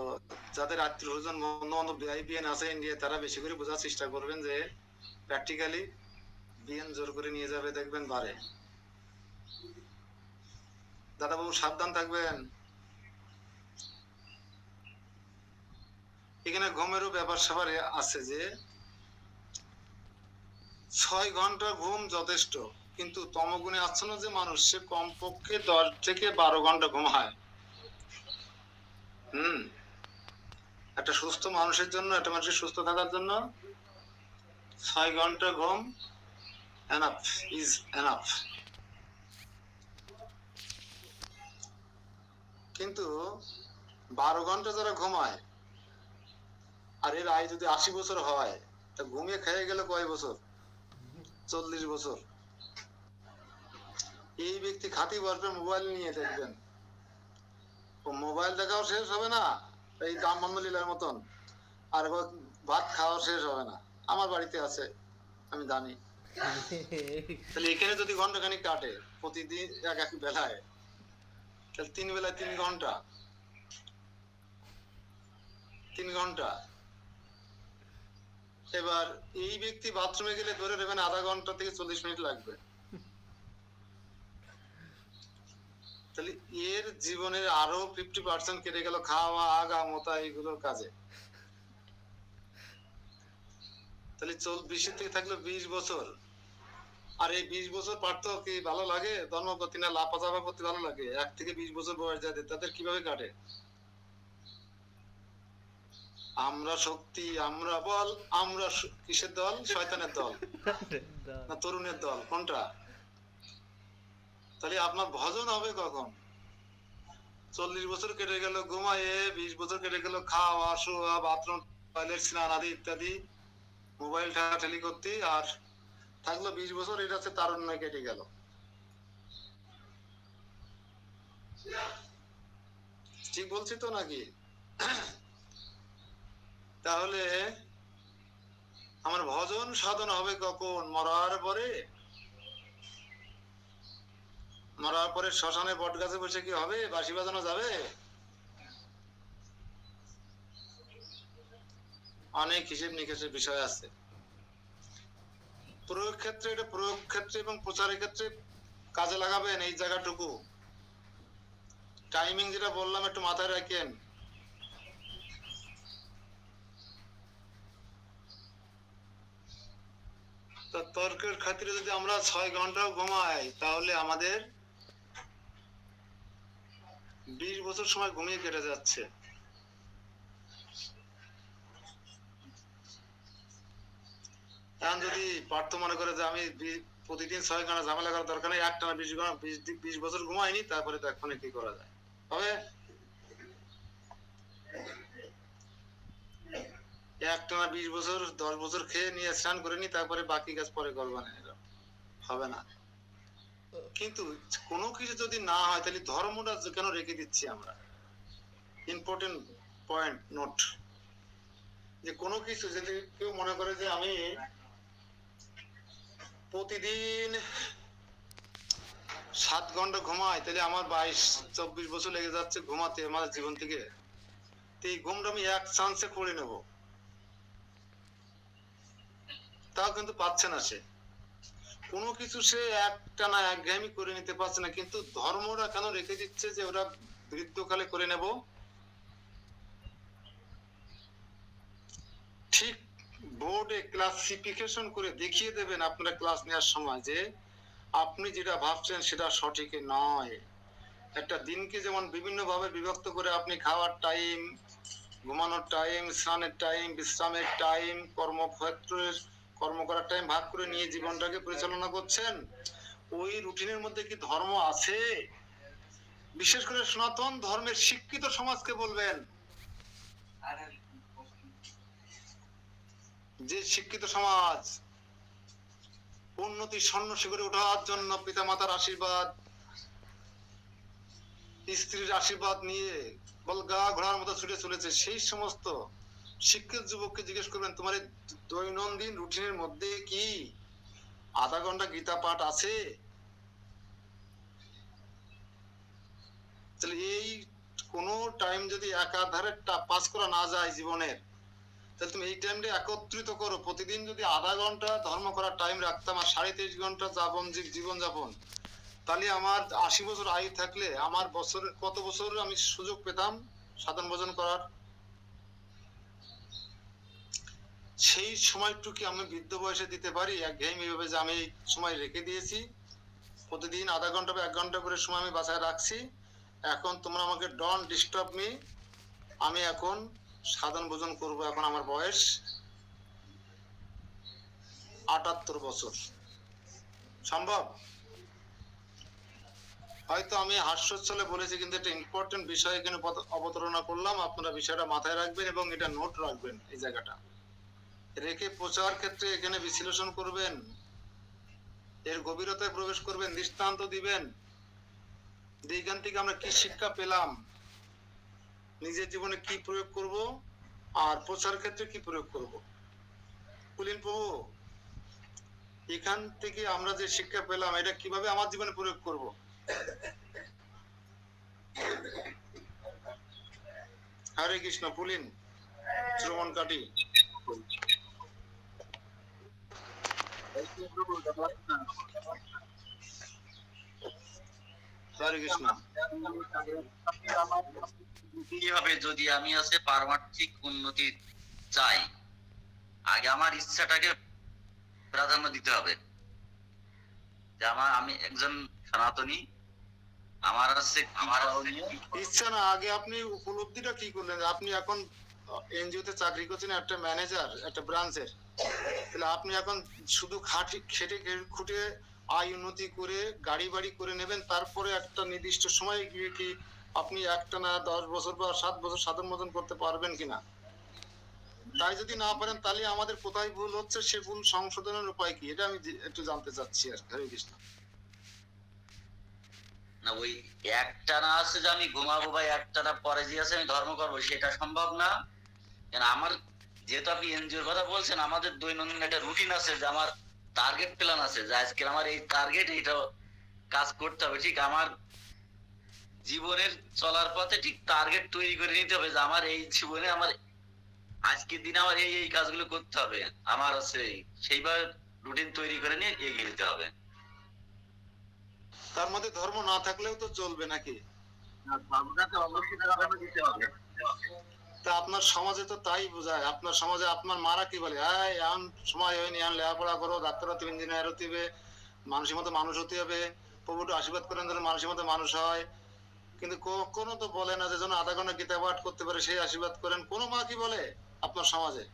যাদের আত্মীয় স্বজন বন্ধু বান্ধব বিআইবিএন আছে ইন্ডিয়ায়, তারা বেশি করে বোঝার চেষ্টা করবেন যে প্র্যাকটিক্যালি বিএন জোর করে নিয়ে যাবে, দেখবেন বাড়ে। দাদাবাবু সাবধান থাকবেন। এখানে ঘুমেরও ব্যাপার স্যাপার আছে যে 6 ঘন্টা ঘুম যথেষ্ট, কিন্তু তমগুণে আচ্ছন্ন যে মানুষ, সে কমপক্ষে 10 থেকে 12 ঘন্টা ঘুমায়। একটা সুস্থ মানুষের জন্য, একটা মানুষের সুস্থ থাকার জন্য 6 ঘন্টা ঘুম এনাফ, ইজ এনাফ। কিন্তু 12 ঘন্টা যারা ঘুমায়, আর এর আয় যদি 80 বছর হয়, তা ঘুমিয়ে খেয়ে গেলে কয় বছর? 40 বছর। এই ব্যক্তি খাতি বসবে মোবাইল নিয়ে, দেখবেন মোবাইল দেখাও শেষ হবে না, এই দামবন্ধ লীলার মতন, আর ভাত খাওয়া শেষ হবে না। আমার বাড়িতে আছে, আমি জানি। তাহলে এখানে যদি ঘন্টাখানিক কাটে প্রতিদিন এক বেলায়, তাহলে 3 বেলায় 3 ঘন্টা, 3 ঘন্টা। এবার এই ব্যক্তি বাথরুমে গেলে ধরে নেবেন আধা ঘন্টা থেকে 40 মিনিট লাগবে। তাহলে এর জীবনের আরো 50% কেটে গেল খাওয়া, আগা মোতা এইগুলোর কাজে। তাহলে 20 থেকে থাকলো 20 বছর। আর এই 20 বছর পারতো কি ভালো লাগে? ধর্মপতি না লাফাচাপা করতে ভালো লাগে? 1 থেকে 20 বছর বয়স যাদের, তাদের কিভাবে কাটে? আমরা শক্তি, আমরা বল, আমরা কিসের দল? শয়তানের দল না তরুণের দল, কোনটা? তাহলে আপনার ভজন হবে কখন? 40 বছর কেটে গেল ঘুমায়ে, 20 বছর কেটে গেল খাওয়া, শোয়া, বাথরুম, টয়লেট, স্নান আদি ইত্যাদি, মোবাইল ঠেলাঠেলি করতে, আর থাকলো 20 বছর, এটা হচ্ছে তারুণ্য কেটে গেল। ঠিক বলছি তো নাকি? তাহলে আমার ভজন সাধন হবে কখন? মরার পরে। মরার পরে শ্মশানে বট গাছে বসে কি হবে? বাঁশি বাজানো যাবে? অনেক হিসেব নিকেশের বিষয় আছে। প্রয়োগ ক্ষেত্রে, এটা প্রয়োগ ক্ষেত্রে এবং প্রচারের ক্ষেত্রে কাজে লাগাবেন এই জায়গাটুকু। টাইমিং যেটা বললাম একটু মাথায় রাখেন। তো তর্কের খাতিরে যদি আমরা 6 ঘন্টাও ঘুমাই, তাহলে আমাদের 20 বছর সময় ঘুমিয়ে কেটে যাচ্ছে। এখন যদি পার্থ মনে করে যে আমি প্রতিদিন 6 ঘন্টা ঝামেলা করার দরকার নেই, একটানা 20 বছর ঘুমাইনি, তারপরে তো এখনই কি করা যায় হবে? একটানা 20 বছর 10 বছর খেয়ে নিয়ে স্নান করে নি, তারপরে বাকি কাজ পরে করবা না, এটা হবে না। কিন্তু কোনো কিছু যদি না হয়, তাহলে ধর্মটা কেন রেখে দিচ্ছি আমরা? ইম্পর্টেন্ট পয়েন্ট নোট, যে কোনো কিছু যদি কেউ মনে করে যে আমি প্রতিদিন 7 ঘন্টা ঘুমাই, তাহলে আমার 22-24 বছর লেগে যাচ্ছে ঘুমাতে আমার জীবন থেকে। এই ঘুমটা আমি এক চান্সে করে নেব, তাও কিন্তু পাচ্ছে না সে। কোনো কিছু সে একটানা একঘেয়েমি করে নিতে পারছে না, কিন্তু ধর্মটা কেন রেখে দিচ্ছে যে ওরা বৃদ্ধকালে করে নেব? ঠিক বোর্ডে ক্লাসিফিকেশন করে দেখিয়ে দেবেন আপনারা ক্লাস নেওয়ার সময়, যে আপনি যেটা ভাবছেন সেটা সঠিক নয়। একটা দিনকে যেমন বিভিন্ন ভাবে বিভক্ত করে আপনি খাওয়ার টাইম, ঘুমানোর টাইম, স্নানের টাইম, বিশ্রামের টাইম, কর্মক্ষেত্রের কর্ম করার টাইম ভাগ করে নিয়ে জীবনটাকে পরিচালনা করছেন, ওই রুটিনের মধ্যে কি ধর্ম আছে? বিশেষ করে সনাতন ধর্মের শিক্ষিত সমাজকে বলবেন, যে শিক্ষিত সমাজ উন্নতি স্বর্ণ শিখরে ওঠার জন্য পিতামাতার আশীর্বাদ, স্ত্রীর আশীর্বাদ নিয়ে বলগা ঘোড়ার মতো ছুটে চলেছে, সেই সমস্ত শিক্ষিত যুবককে জিজ্ঞেস করবেন তোমার এই দৈনন্দিন রুটিনের মধ্যে কি আধা ঘন্টা গীতা পাঠ আছে? তাহলে এই কোনো টাইম যদি একাধারে পাস করা না যায় জীবনের, তাহলে তুমি এই টাইমটা একত্রিত করো। প্রতিদিন যদি আধা ঘন্টা ধর্ম করার টাইম রাখতাম আর 23.5 ঘন্টা জীবন যাপন, তাহলে আমার 80 বছর আয়ু থাকলে আমার বছরে কত বছর আমি সুযোগ পেতাম সাধন ভজন করার? সেই সময়টুকু আমি বৃদ্ধ বয়সে দিতে পারি একঘেয়েমি ভাবে যে আমি এই সময় রেখে দিয়েছি, প্রতিদিন আধা ঘন্টা বা 1 ঘন্টা করে সময় আমি বাঁচায় রাখছি, এখন তোমরা আমাকে ডন্ট ডিস্টার্ব মি, আমি এখন সাধন ভোজন করব। এখন আমার বয়স 78 বছর। সম্ভব? হয়তো আমি হাস্যচ্ছলে বলেছি, কিন্তু একটা ইম্পর্টেন্ট বিষয় এখানে অবতারণা করলাম, আপনারা বিষয়টা মাথায় রাখবেন এবং এটা নোট রাখবেন। এই জায়গাটা রেখে প্রচার ক্ষেত্রে এখানে বিশ্লেষণ করবেন, এর গভীরতায় প্রবেশ করবেন, দৃষ্টান্ত দিবেন, এইখান থেকে আমরা কি শিক্ষা পেলাম, নিজের জীবনে কি প্রয়োগ করব, আর প্রচার ক্ষেত্রে কি প্রয়োগ করব। পুলিন প্রভু, এখান থেকে আমরা যে শিক্ষা পেলাম এটা কিভাবে আমার জীবনে প্রয়োগ করব? হরে কৃষ্ণ। পুলিন শ্রবণ কাটি। হরে কৃষ্ণ। কিভাবে যদি আমি আছে পারমার্থিক উন্নতি চাই, আগে আমার ইচ্ছাটাকে প্রাধান্য দিতে হবে। যে আমি একজন সনাতনী, আমার আছে ইচ্ছা না, আগে আপনি উপলব্ধিটা কি করলেন? আপনি এখন এনজিও তে চাকরি করছেন, একটা ম্যানেজার একটা ব্রাঞ্চের, তাহলে আপনি এখন শুধু খেটে খুঁটে আয় উন্নতি করে গাড়ি বাড়ি করে নেবেন, তারপরে একটা নির্দিষ্ট সময় গিয়ে কি আপনি একটানা 10 বছর বা 7 বছর সাধন ভজন করতে পারবেন কিনা? তাই যদি না পারেন তাহলে আমাদের কোথায় ভুল হচ্ছে, সে ভুল সংশোধনের উপায় কি, এটা আমি একটু জানতে চাচ্ছি। আর হরে কৃষ্ণ। না, ওই একটানা আছে যে আমি ঘুমাবো বা একটানা পরে যে আছে আমি ধর্ম করবো, সেটা সম্ভব না। কেন আমার, যেহেতু আপনি এনজিওর কথা বলছেন, আমাদের দৈনন্দিন একটা রুটিন আছে, যে আমার টার্গেট প্ল্যান আছে, যে আজকে আমার এই টার্গেট, এইটা কাজ করতে হবে। ঠিক আমার জীবনের চলার পথে ঠিক টার্গেট তৈরি করে নিতে হবে, যে আমার এই জীবনে আমার আজকের দিনে আমার এই এই কাজগুলো করতে হবে, আমার আছে সেইভাবে রুটিন তৈরি করে নিয়ে এগিয়ে যেতে হবে। তার মধ্যে ধর্ম না থাকলেও তো চলবে নাকি? তা আপনার সমাজে তো তাই বোঝায়। আপনার সমাজে আপনার মারা কি বলে, এখন সময় হয়নি, এখন লেখাপড়া করো, ডাক্তার হতে, ইঞ্জিনিয়ার হতে হবে, মানুষের মতো মানুষ হতে হবে, প্রভুটা আশীর্বাদ করেন যেন মানুষের মতো মানুষ হয়। কিন্তু কোনো তো বলে না যে যেন আধা ঘন্টা গীতা পাঠ করতে পারে সেই আশীর্বাদ করেন। কোন মা কি বলে আপনার সমাজে?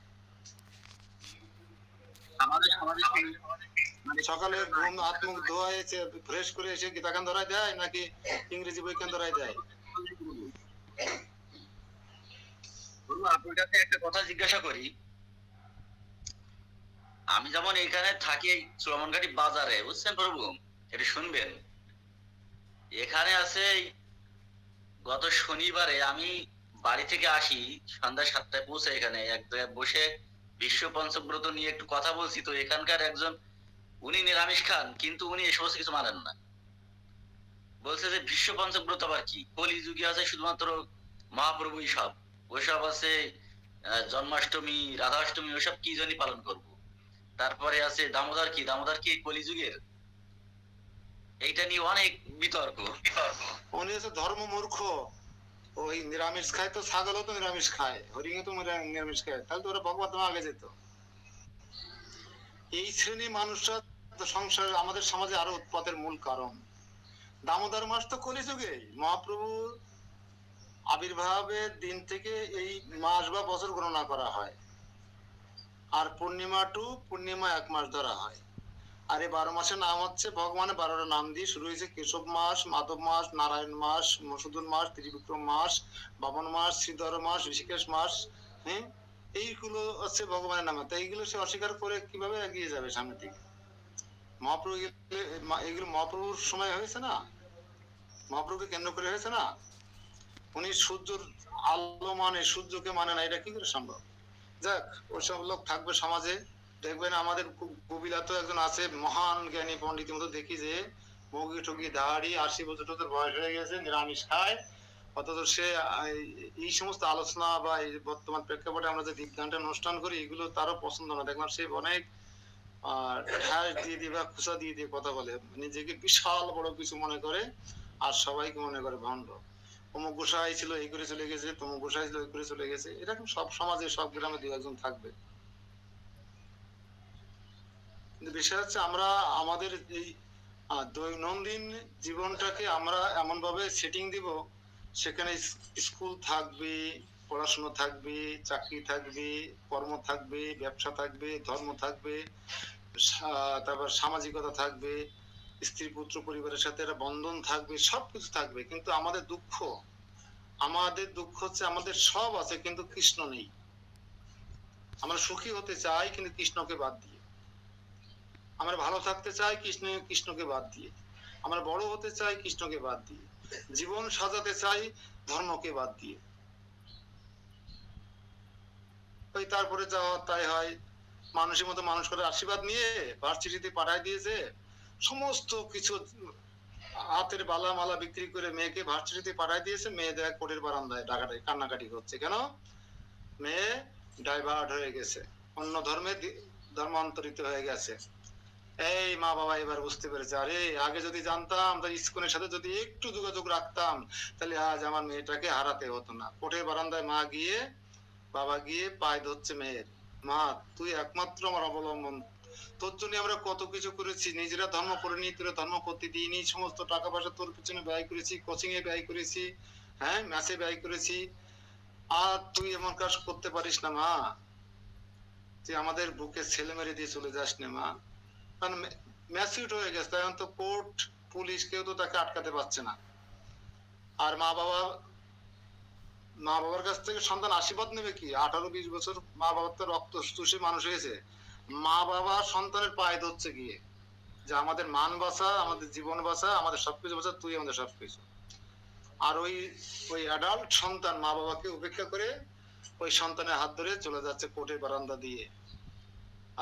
আমাদের সমাজে সকালে ঘুম হাত মুখ ধোয়া এসে ফ্রেশ করে এসে গীতাকান ধরাই দেয়, নাকি ইংরেজি বইকান ধরাই দেয়? আপনার কাছে একটা কথা জিজ্ঞাসা করি। আমি যেমন এখানে থাকি শ্রমণঘাটি বাজারে, বুঝছেন প্রভু, এটা শুনবেন। এখানে আছে গত শনিবারে আমি বাড়ি থেকে আসি, সন্ধ্যা 7টায় পৌঁছে এখানে এক জায়গায় বসে বিশ্ব পঞ্চব্রত নিয়ে একটু কথা বলছি। তো এখানকার একজন, উনি নিরামিষ খান, কিন্তু উনি এ সমস্ত কিছু মানেন না। বলছে যে বিশ্ব পঞ্চব্রত আবার কি, কলিযুগে আছে শুধুমাত্র মহাপ্রভুই সব, ওইসব আছে জন্মাষ্টমী রাধাষ্টমী ওইসব কি জন্য পালন করব। তারপরে আছে দামোদর কি, দামোদর কি কলিযুগের, এইটা নিয়ে অনেক বিতর্ক। উনি হচ্ছে ধর্ম মূর্খ। ওই নিরামিষ খায় তো, ছাগলও তো নিরামিষ খায়, হরিণও তো নিরামিষ খায়, তাহলে তো ওরা ভগবত আগে যেত। এই শ্রেণী মানুষরা সংসার আমাদের সমাজে আরো উৎপাতের মূল কারণ। দামোদর মাস তো কলিযুগে মহাপ্রভু আবির্ভাবের দিন থেকে এই মাস বা বছর গণনা করা হয়, আর পূর্ণিমা টু পূর্ণিমা 1 মাস ধরা হয়। আর এই 12 মাসের নাম হচ্ছে ভগবানের 12টা নাম দিয়ে শুরু হয়েছে। কেশব মাস, মাধব মাস, নারায়ণ মাস, মসুদন মাস, ত্রিবিক্রম মাস, বামন মাস, শ্রীধর মাস, ঋষিকেশ মাস। হ্যাঁ, এইগুলো হচ্ছে ভগবানের নাম। তো এইগুলো সে অস্বীকার করে কিভাবে এগিয়ে যাবে সামনের দিকে? মহাপ্রভু এগুলো মহাপ্রভুর সময় হয়েছে না, মহাপ্রভুকে কেন্দ্র করে হয়েছে না। উনি সূর্যর আলো মানে, সূর্যকে মানে না, এটা কি করে সম্ভব? যাক, ওইসব লোক থাকবে সমাজে। দেখবেন আমাদের কবিলাতে একজন আছে মহান জ্ঞানী পণ্ডিত মতো দেখি যে মুগি টুগি দাঁড়ি 80 বছর টছর বয়স হয়ে গেছে, নিরামিষ খায়, অথচ সে এই সমস্ত আলোচনা বা এই বর্তমান প্রেক্ষাপটে আমরা যে দীপদানটা অনুষ্ঠান করি এগুলো তারও পছন্দ না। দেখলাম সে অনেক ঢ্যাস দিয়ে দিয়ে বা খুশা দিয়ে দিয়ে কথা বলে, নিজেকে বিশাল বড় কিছু মনে করে আর সবাইকে মনে করে ভণ্ড। অমুক গোসাই ছিল এই করে চলে গেছে, তমুক গোসাই ছিল এই করে চলে গেছে। এরকম সব সমাজে সব গ্রামে দু একজন থাকবে। কিন্তু বিষয় হচ্ছে আমরা আমাদের এই দৈনন্দিন জীবনটাকে আমরা এমন ভাবে সেটিং দিব, সেখানে স্কুল থাকবে, পড়াশোনা থাকবে, চাকরি থাকবে, কর্ম থাকবে, ব্যবসা থাকবে, ধর্ম থাকবে, তারপর সামাজিকতা থাকবে, স্ত্রী পুত্র পরিবারের সাথে একটা বন্ধন থাকবে, সবকিছু থাকবে। কিন্তু আমাদের দুঃখ হচ্ছে আমাদের সব আছে কিন্তু কৃষ্ণ নেই। আমরা সুখী হতে চাই কিন্তু কৃষ্ণকে বাদ দিয়ে, আমরা ভালো থাকতে চাই কৃষ্ণকে বাদ দিয়ে, আমরা বড় হতে চাই কৃষ্ণকে বাদ দিয়ে, জীবন সাজাতে চাই ধর্মকে বাদ দিয়ে। ওই তারপরে যাওয়া তাই হয়, মানুষের মতো মানুষ করে আশীর্বাদ নিয়ে ভার্সিটিতে পাঠায় দিয়েছে, সমস্ত কিছু হাতের বালা মালা বিক্রি করে মেয়েকে ভার্সিটিতে পাঠায় দিয়েছে। মেয়ে দেখ কোটের বারান্দায় ডাকাটাই কান্নাকাটি করছে, কেন? মেয়ে ডাইভার্ট হয়ে গেছে, অন্য ধর্মান্তরিত হয়ে গেছে। এই মা বাবা এবার বুঝতে পেরেছে, আরে আগে যদি জানতাম, তার ইস্কনের সাথে যদি একটু যোগাযোগ রাখতাম, তাহলে আজ আমার মেয়েটাকে হারাতে হতো না। কোটের বারান্দায় মা গিয়ে বাবা গিয়ে পায়ে ধরছে মেয়ের, মা তুই একমাত্র আমার অবলম্বন, তোর জন্য আমরা কত কিছু করেছি, নিজেরা ধর্ম করে নি, তোরা ধর্ম করতে দিইনি, সমস্ত টাকা পয়সা তোর পিছনে ব্যয় করেছি, কোচিং এ ব্যয় করেছি, হ্যাঁ ম্যাচে ব্যয় করেছি, আর তুই এমন কাজ করতে পারিস না মা, তুই আমাদের বুকে ছেলে মেরে দিয়ে চলে যাস না মা। কারণ ম্যাচিউড হয়ে গেছে, এখন তো কোর্ট পুলিশ কেউ তো তাকে আটকাতে পারছে না। আর মা বাবার কাছ থেকে সন্তান আশীর্বাদ নেবে কি? 18-20 বছর মা বাবার তো রক্ত চুষে মানুষ হয়েছে, মা বাবা সন্তানের পায়ে ধরছে গিয়ে যে আমাদের মান বাঁচা, আমাদের জীবন বাঁচা, আমাদের সবকিছু বাঁচা, তুই আমাদের সবকিছু। আর ওই অ্যাডাল্ট সন্তান মা বাবাকে উপেক্ষা করে ওই সন্তানের হাত ধরে চলে যাচ্ছে কোর্টের বারান্দা দিয়ে।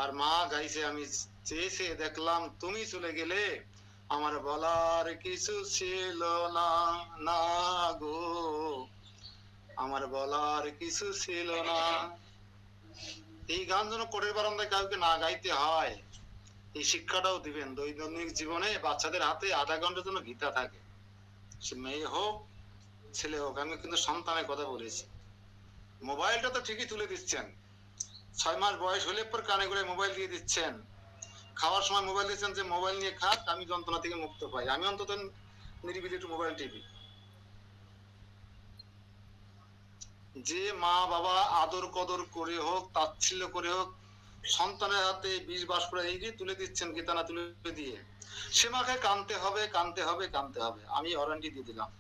আর মা গাইছে, আমি চেয়েছে দেখলাম তুমি চলে গেলে, আমার বলার কিছু ছিল না, না গো, আমার বলার কিছু ছিল না। এই গান যেন কোর্টের বারান্দায় কাউকে না গাইতে হয়, এই শিক্ষাটাও দিবেন। দৈনন্দিন জীবনে বাচ্চাদের হাতে আধা ঘন্টার জন্য গীতা থাকে, সে মেয়ে হোক ছেলে হোক। আমি কিন্তু সন্তানের কথা বলেছি। মোবাইলটা তো ঠিকই তুলে দিচ্ছেন, 6 মাস বয়স হলে পর কানে করে মোবাইল দিয়ে দিচ্ছেন, খাওয়ার সময় মোবাইল দিচ্ছেন যে মোবাইল নিয়ে খাক, আমি যন্ত্রণা থেকে মুক্ত পাই, আমি অন্তত নিরিবিলি একটু মোবাইল টিভি। যে মা বাবা আদর কদর করে হোক, তাচ্ছিল্য করে হোক, সন্তানের হাতে 20 করে এই তুলে দিচ্ছেন গীতানা তুলে দিয়ে, সে মাকে কানতে হবে, কানতে হবে, কানতে হবে। আমি ওয়ারেন্টি দিয়ে দিলাম,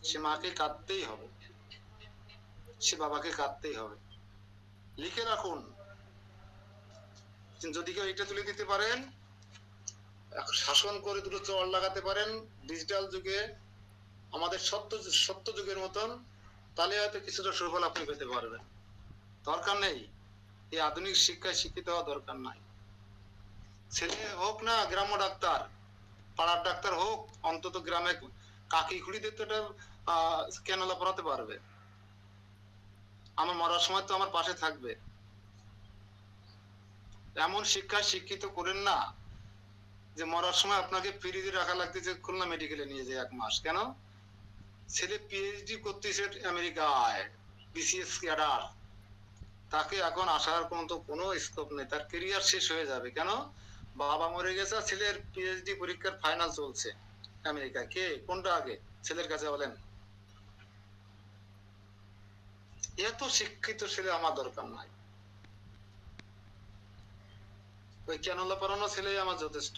সে মাকে কাঁদতেই হবে, সে বাবাকে কাঁদতেই হবে। লিখে রাখুন, যদি কেউ এটা তুলে দিতে পারেন, শাসন করে দুটো চড় লাগাতে পারেন ডিজিটাল যুগে, আমাদের সত্য যুগের মতন, তাহলে হয়তো কিছুটা সুফল আপনি পেতে পারবেন। দরকার নেই এই আধুনিক শিক্ষায় শিক্ষিত হওয়া, দরকার নাই। ছেলে হোক না গ্রাম্য ডাক্তার, পাড়ার ডাক্তার হোক, অন্তত গ্রামে কাকি খুঁড়িদের তো এটা ক্যানোলা পড়াতে পারবে, আমার মরার সময় তো আমার পাশে থাকবে। এমন শিক্ষায় শিক্ষিত করেন না যে মরার সময় আপনাকে ফ্রিজে রাখা লাগতেছে খুলনা মেডিকেলে নিয়ে যায় 1 মাস। কেন? ছেলে পিএইচডি করতেছে আমেরিকায়, বিসিএস ক্যাডার, তাকে এখন আসার কোনো স্কোপ নেই, তার কেরিয়ার শেষ হয়ে যাবে। কেন? বাবা মরে গেছে, ছেলের পিএইচডি পরীক্ষার ফাইনাল চলছে আমেরিকা। কে কোনটা আগে? ছেলের কাছে বলেন। এত শিক্ষিত ছেলে আমার দরকার নাই, ওই ক্যানোলা পড়ানো ছেলে আমার যথেষ্ট।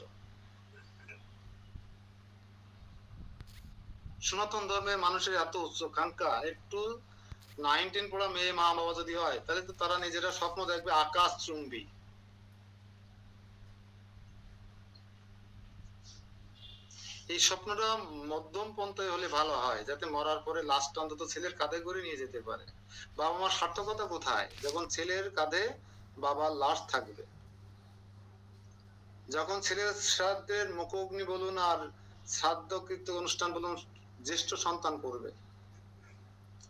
সনাতন ধর্মে মানুষের এত উচ্চাকাঙ্ক্ষা, একটু 9-10 পড়া মেয়ে মা বাবা যদি হয়, তাহলে তো তারা নিজেরা স্বপ্ন দেখবে আকাশ, চুম্বি। এই স্বপ্নটা মধ্যম পন্থায় হলে ভালো হয়, যাতে মরার পরে লাশটা অন্তত ছেলের কাঁধে করে নিয়ে যেতে পারে। বাবা মার সার্থকতা কোথায়, যখন ছেলের কাঁধে বাবার লাশ থাকবে। যখন ছেলের শ্রাদ্ধের মুখগ্নি বলুন আর শ্রাদ্ধকৃত অনুষ্ঠান বলুন জ্যেষ্ঠ সন্তান করবে,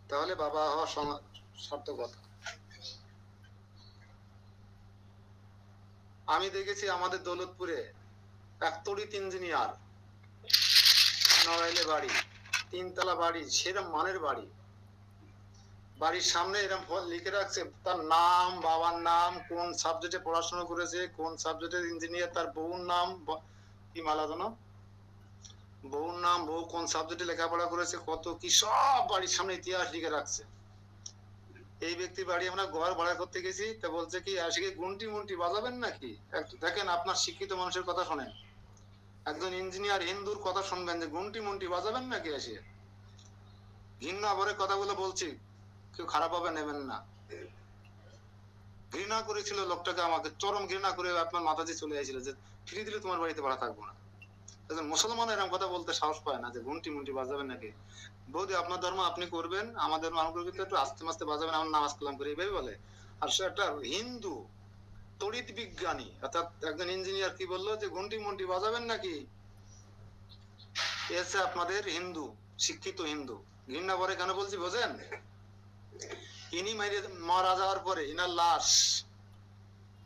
তাহলে বাবা হওয়া সার্থকতা। আমি দেখেছি আমাদের দৌলতপুরে এক তড়িৎ ইঞ্জিনিয়ার, নড়াইলে বাড়ি, 3 তলা বাড়ি, সেরকম মানের বাড়ি, বাড়ির সামনে এরকম লিখে রাখছে তার নাম, বাবার নাম, কোন সাবজেক্টে পড়াশোনা করেছে, কোন সাবজেক্টের ইঞ্জিনিয়ার, তার বউর নাম কি মালা জানো, বউর নাম, বউ কোন সাবজেক্টে লেখাপড়া করেছে, কত কি, সব বাড়ির সামনে ইতিহাস লিখে রাখছে। এই ব্যক্তি বাড়ি আমরা ঘর ভাড়া করতে গেছি, তা বলছে কি আজকে গুনটি মুন্টি বাজাবেন নাকি। দেখেন, আপনার শিক্ষিত মানুষের কথা শোনেন, একজন ইঞ্জিনিয়ার হিন্দুর কথা শুনবেন যে গুনটি মুন্টি বাজাবেন নাকি আসিয়ে। ঘৃণা ভরে কথাগুলো বলছি, কেউ খারাপ ভাবে নেবেন না। ঘৃণা করেছিল লোকটাকে, আমাকে চরম ঘৃণা করে আপনার মাথাতে চলে আসছিল যে ফিরে দিলে তোমার বাড়িতে ভাড়া থাকবো না। মুসলমান এরকম কথা বলতে সাহস পায় না যে ঘন্টি মুন্টি বাজাবেন নাকি। বৌদি আপনার ধর্ম আপনি করবেন, আমাদের মানুষগুলো একটু আস্তে আস্তে বাজাবেন, আমার নামাজ কালাম করে এইভাবে বলে। আর সে একটা হিন্দু তড়িৎ বিজ্ঞানী, অর্থাৎ একজন ইঞ্জিনিয়ার কি বললো যে ঘন্টি মুন্টি বাজাবেন নাকি। এসে আপনাদের হিন্দু, শিক্ষিত হিন্দু। ঘৃণা ভরে কেন বলছি বোঝেন, ইনি মারা যাওয়ার পরে ইনার লাশ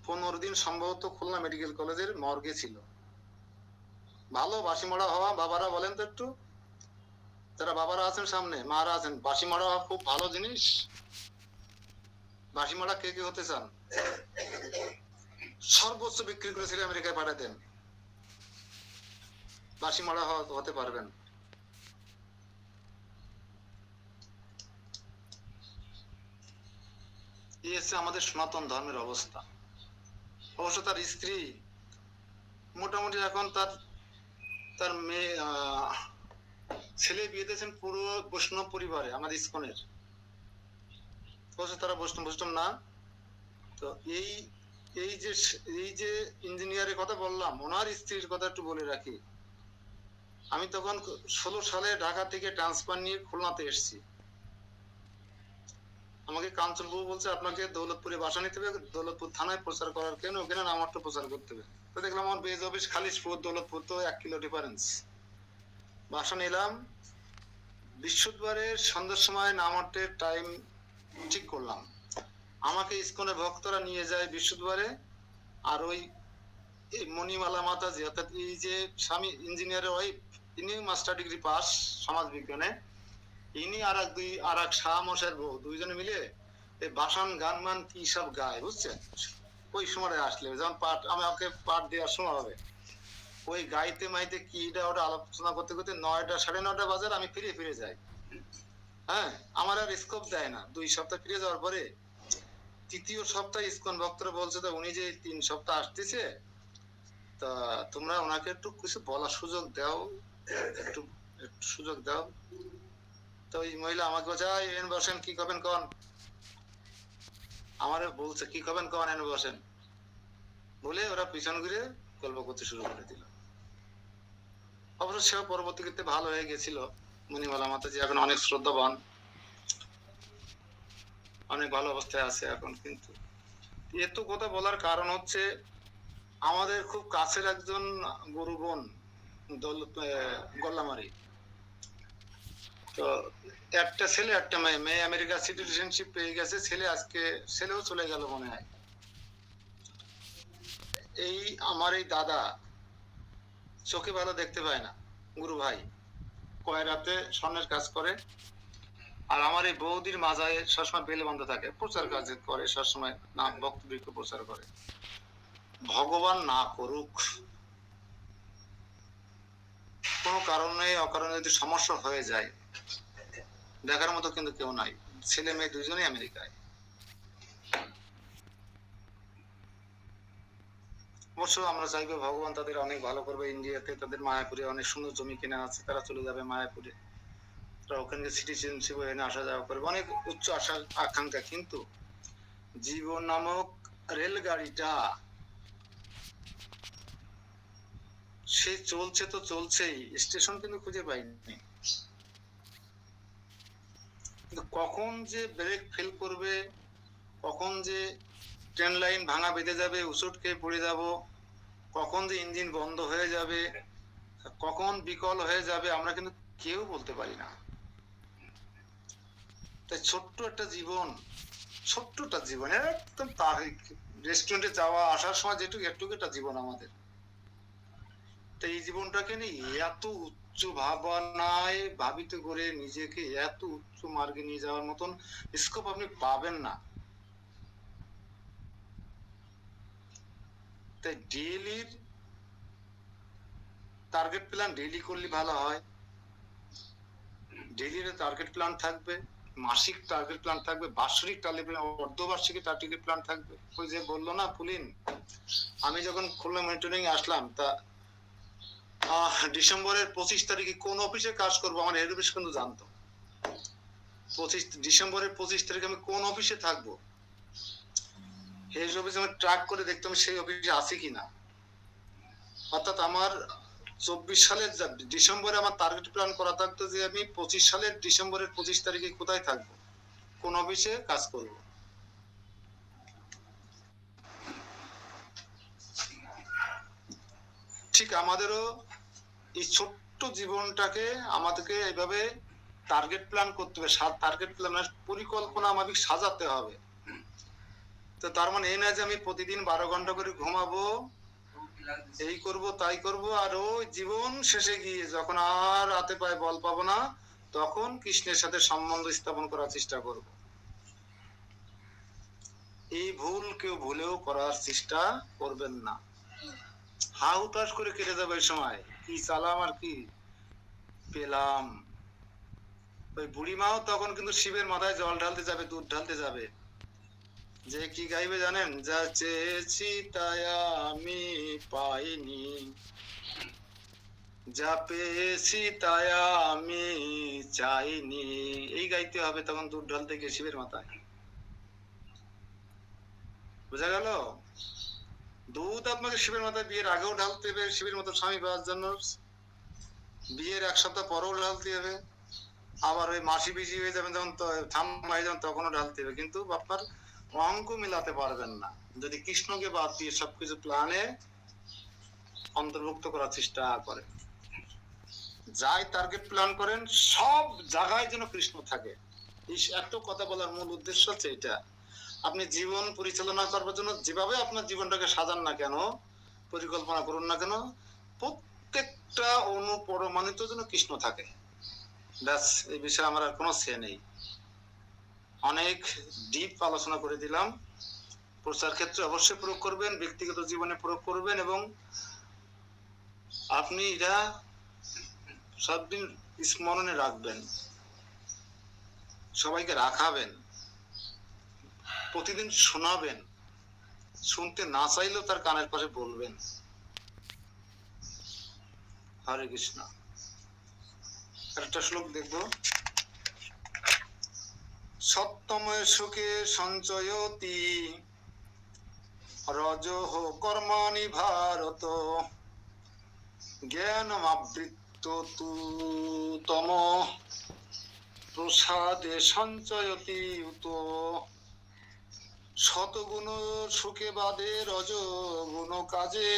15 দিন সম্ভবত খুলনা মেডিকেল কলেজের মর্গে ছিল। ভালো বাসি মরা হওয়া, বাবারা বলেন তো একটু, যারা বাবারা আছেন সামনে, মারা আছেন, বাসি মরা হওয়া খুব ভালো জিনিস। বাসি মরা কে কে হতে চান, সর্বোচ্চ বিক্রি করেছিল আমেরিকায় পাঠাতেন, বাসি মরা হতে পারবেন। এই হচ্ছে আমাদের সনাতন ধর্মের অবস্থা। অবশ্য তার স্ত্রী মোটামুটি এখন তার তার মেয়ে ছেলে বিয়ে দিয়েছেন পুরো বৈষ্ণব পরিবারে, আমাদের ইসকনের। অবশ্য তারা বৈষ্ণব বৈষ্ণব না। তো এই এই যে ইঞ্জিনিয়ারের কথা বললাম, ওনার স্ত্রীর কথা একটু বলে রাখি। আমি তখন 16 সালে ঢাকা থেকে ট্রান্সফার নিয়ে খুলনাতে এসেছি। আমাকে কাঞ্চনবাবু বলছে আপনাকে দৌলতপুরে বাসা নিতে হবে, দৌলতপুর থানায় প্রচার করার কেন, ওখানে নামারটা প্রচার করতে হবে। তো দেখলাম আমার বেজ অফিস খালিশপুর, দৌলতপুর তো 1 কিলো ডিফারেন্স। বাসা নিলাম, বৃহস্পতিবারের সন্ধ্যার সময় নামারটের টাইম ঠিক করলাম। আমাকে ইসকনের ভক্তরা নিয়ে যায় বৃহস্পতিবারে। আর ওই মণিমালা মাতাজি, অর্থাৎ এই যে স্বামী ইঞ্জিনিয়ারের ওয়াইফ, ইনি মাস্টার ডিগ্রি পাস সমাজ বিজ্ঞানে, ইনি আর এক শাহ মশাইয়ের বউ, দুইজনে মিলে এই বাসন গান মান কি সব গায়, বুঝছেন। ওই সময় আসলে যখন পাঠ আমাকে পাঠ দেওয়ার সময় হবে, ওই গাইতে মাইতে কি ওটা আলোচনা করতে করতে 9টা 9:30 বাজার আমি ফিরে যাই। হ্যাঁ, আমার আর স্কোপ দেয় না। 2 সপ্তাহ ফিরে যাওয়ার পরে 3য় সপ্তাহে ইসকন ভক্তরা বলছে তো উনি যে 3 সপ্তাহ আসতেছে, তা তোমরা ওনাকে একটু কিছু বলার সুযোগ দাও, একটু একটু সুযোগ দাও। তো ওই মহিলা আমাকে বলছে এন বসেন, কি করবেন কন। আমারে বলছে কি করবেন কন, এন বসেন বলে ওরা পিছন ঘুরে গল্প করতে শুরু করে দিল। অবশ্য সেও পরবর্তীতে ভালো হয়ে গেছিল। মণিমালা মাতাজি এখন অনেক শ্রদ্ধাবান, অনেক ভালো অবস্থায় আছে এখন। কিন্তু এত কথা বলার কারণ হচ্ছে আমাদের খুব কাছের একজন গুরু বোন গোল্লামারি, তো একটা ছেলে একটা মেয়ে, মেয়ে আমেরিকা সিটিজেনশিপ পেয়ে গেছে, ছেলেও চলে গেল মনে হয়। এই আমার এই দাদা চোখে ভালো দেখতে পায় না, গুরু ভাই কয়রাতে স্বর্ণের কাজ করে। আর আমার এই বৌদির মাজায় সবসময় বেলে বন্ধ থাকে, প্রচার কাজ করে সবসময়, না বক্তব্য প্রচার করে। ভগবান না করুক, কোনো কারণে অকারণে যদি সমস্যা হয়ে যায়, দেখার মতো কিন্তু কেউ নাই। ছেলে মেয়ে দুইজনেই আমেরিকায়। অবশ্য আমরা চাইবো ভগবান তাদের অনেক ভালো করবে। ইন্ডিয়াতে তাদের মায়াপুরে অনেক সুন্দর জমি কেনা আছে, তারা চলে যাবে মায়াপুরে, তারা ওখানে সিটিজেনশিপ এনে আসা যাওয়া করবে, অনেক উচ্চ আশা আকাঙ্ক্ষা। কিন্তু জীবন নামক রেলগাড়িটা সে চলছে তো চলছেই, স্টেশন কিন্তু খুঁজে পাইনি। কিন্তু কখন যে ব্রেক ফেল করবে, কখন যে ট্রেন লাইন ভাঙা বেঁধে যাবে, উচট খেয়ে পড়ে যাব, কখন যে ইঞ্জিন বন্ধ হয়ে যাবে, কখন বিকল হয়ে যাবে, আমরা কিন্তু কেউ বলতে পারি না। তাই ছোট্ট একটা জীবন, একদম তার রেস্টুরেন্টে যাওয়া আসার সময় যেটুকু একটুকু একটা জীবন আমাদের। তো এই জীবনটাকে নিয়ে এত উচ্চ ভাবনায় ভাবিত করে নিজেকে এত উচ্চ মার্গে নিয়ে যাওয়ার মতন স্কোপ আপনি পাবেন না। তাই ডেইলির টার্গেট প্ল্যান ডেইলি করলে ভালো হয়। ডেইলির টার্গেট প্ল্যান থাকবে, মাসিক টার্গেট প্ল্যান থাকবে, বার্ষিক টার্গেট প্ল্যান, অর্ধবার্ষিকী টার্গেট প্ল্যান থাকবে। ওই যে বললো না পুলিন, আমি যখন খুলনা মনিটরিং আসলাম, তা ডিসেম্বরের 25 তারিখে কোন অফিসে কাজ করবো আমার হেড অফিস কিন্তু জানতো। ডিসেম্বরের 25 তারিখে আমি কোন অফিসে থাকবো, হেড অফিসে আমি ট্র্যাক করে দেখতাম সেই অফিসে আছি কিনা। অর্থাৎ আমার 24 সালের ডিসেম্বরে আমার টার্গেট প্ল্যান করা থাকতো যে আমি 25 সালের ডিসেম্বরের 25 তারিখে কোথায় থাকবো, কোন অফিসে কাজ করব। ঠিক আমাদেরও এই ছোট্ট জীবনটাকে আমাদেরকে এইভাবে টার্গেট প্ল্যান করতে হবে, টার্গেট প্ল্যান পরিকল্পনা মাফিক সাজাতে হবে। তো তার মানে এই না যে আমি প্রতিদিন 12 ঘন্টা করে ঘুমাবো, এই করব তাই করব, আর ওই জীবন শেষে গিয়ে যখন আর হাতে পায়ে বল পাবো না, তখন কৃষ্ণের সাথে সম্বন্ধ স্থাপন করার চেষ্টা করব। এই ভুল কেউ ভুলেও করার চেষ্টা করবেন না। হা হুতাশ করে কেটে যাবে ওই সময়, কি চালাম আর কি পেলাম। ওই বুড়িমাও তখন কিন্তু শিবের মাথায় জল ঢালতে যাবে, দুধ ঢালতে যাবে, যে কি গাইবে জানেন, যা চেয়েছি তাই আমি পাইনি, যা পেয়েছি তাই আমি চাইনি। এই গাইতে হবে তখন দুধ ঢালতে গিয়ে শিবের মাথায়। বোঝা গেল? দুধ আপনাকে শিবের মাথায় বিয়ের আগেও ঢালতে হবে শিবের মতো স্বামী পাওয়ার জন্য, বিয়ের 1 সপ্তাহ পরেও ঢালতে হবে, আবার ওই মাসি বিজি হয়ে যাবেন যখন ঠাম্মা হয়ে যাবেন তখনও ঢালতে হবে। কিন্তু আপনার অঙ্ক মিলাতে পারবেন না যদি কৃষ্ণকে বাদ দিয়ে সবকিছু প্ল্যানে অন্তর্ভুক্ত করার চেষ্টা করেন। যাই টার্গেট প্ল্যান করেন সব জায়গায় যেন কৃষ্ণ থাকে। এই এত কথা বলার মূল উদ্দেশ্য হচ্ছে এটা। আপনি জীবন পরিচালনা করবার জন্য যেভাবে আপনার জীবনটাকে সাজান না কেন, পরিকল্পনা করুন না কেন, প্রত্যেকটা অনুপরমাণিত যেন কৃষ্ণ থাকে। ব্যাস, এই বিষয়ে আমার আর কোনো সে নেই। অনেক ডিপ আলোচনা করে দিলাম। প্রচার ক্ষেত্রে অবশ্যই প্রয়োগ করবেন, ব্যক্তিগত জীবনে প্রয়োগ করবেন, এবং আপনি এটা সবদিন স্মরণে রাখবেন, সবাইকে রাখাবেন, প্রতিদিন শোনাবেন, শুনতে না চাইলেও তার কানের পাশে বলবেন। হরে কৃষ্ণ। একটা শ্লোক দেখবো, সত্যময় সুখে সঞ্চয়তি রজঃ কর্মাণি ভারত, জ্ঞানমাবৃত্ত তু তম প্রসাদে সঞ্চয়তি উত। শতগুণ সুখে বাদে রজগুণ কাজে,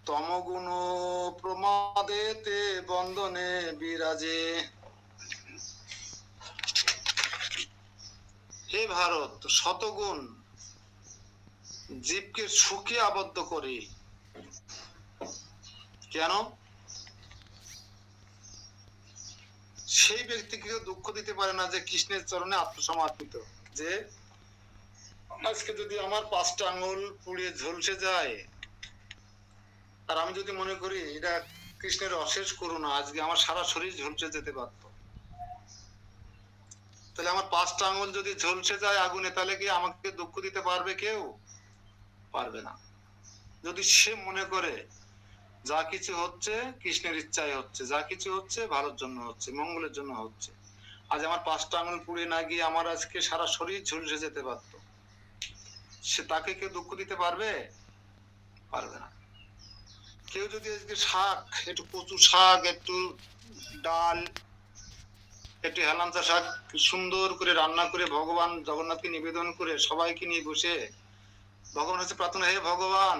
তমগুণ প্রমাদেতে বন্ধনে বিরাজে। হে ভারত, শতগুণ জীবকে সুখে আবদ্ধ করে। কেন? সেই ব্যক্তিকে দুঃখ দিতে পারে না যে কৃষ্ণের চরণে আত্মসমর্পিত। যে আজকে যদি আমার 5টা আঙ্গুল পুড়িয়ে ঝলসে যায়, আর আমি যদি মনে করি এটা কৃষ্ণের অশেষ করুণা, আজকে আমার সারা শরীর ঝলসে যেতে পারত, তাহলে আমার 5টা আঙ্গুল যদি ঝলসে যায় আগুনে, তাহলে কি আমাকে দুঃখ দিতে পারবে? কেউ পারবে না। যদি সে মনে করে যা কিছু হচ্ছে কৃষ্ণের ইচ্ছায় হচ্ছে, যা কিছু হচ্ছে ভালোর জন্য হচ্ছে, মঙ্গলের জন্য হচ্ছে, আজ আমার 5টা আঙুল পুড়ে না গিয়ে আমার আজকে সারা শরীর ঝলসে যেতে পারতো, সে তাকে কেউ দুঃখ দিতে পারবে? পারবে না। কেউ যদি আজকে শাক, একটু কচু শাক, একটু ডাল, একটু হেলাঞ্চা শাক সুন্দর করে রান্না করে ভগবান জগন্নাথকে নিবেদন করে সবাইকে নিয়ে বসে ভগবান হচ্ছে প্রার্থনা, হে ভগবান,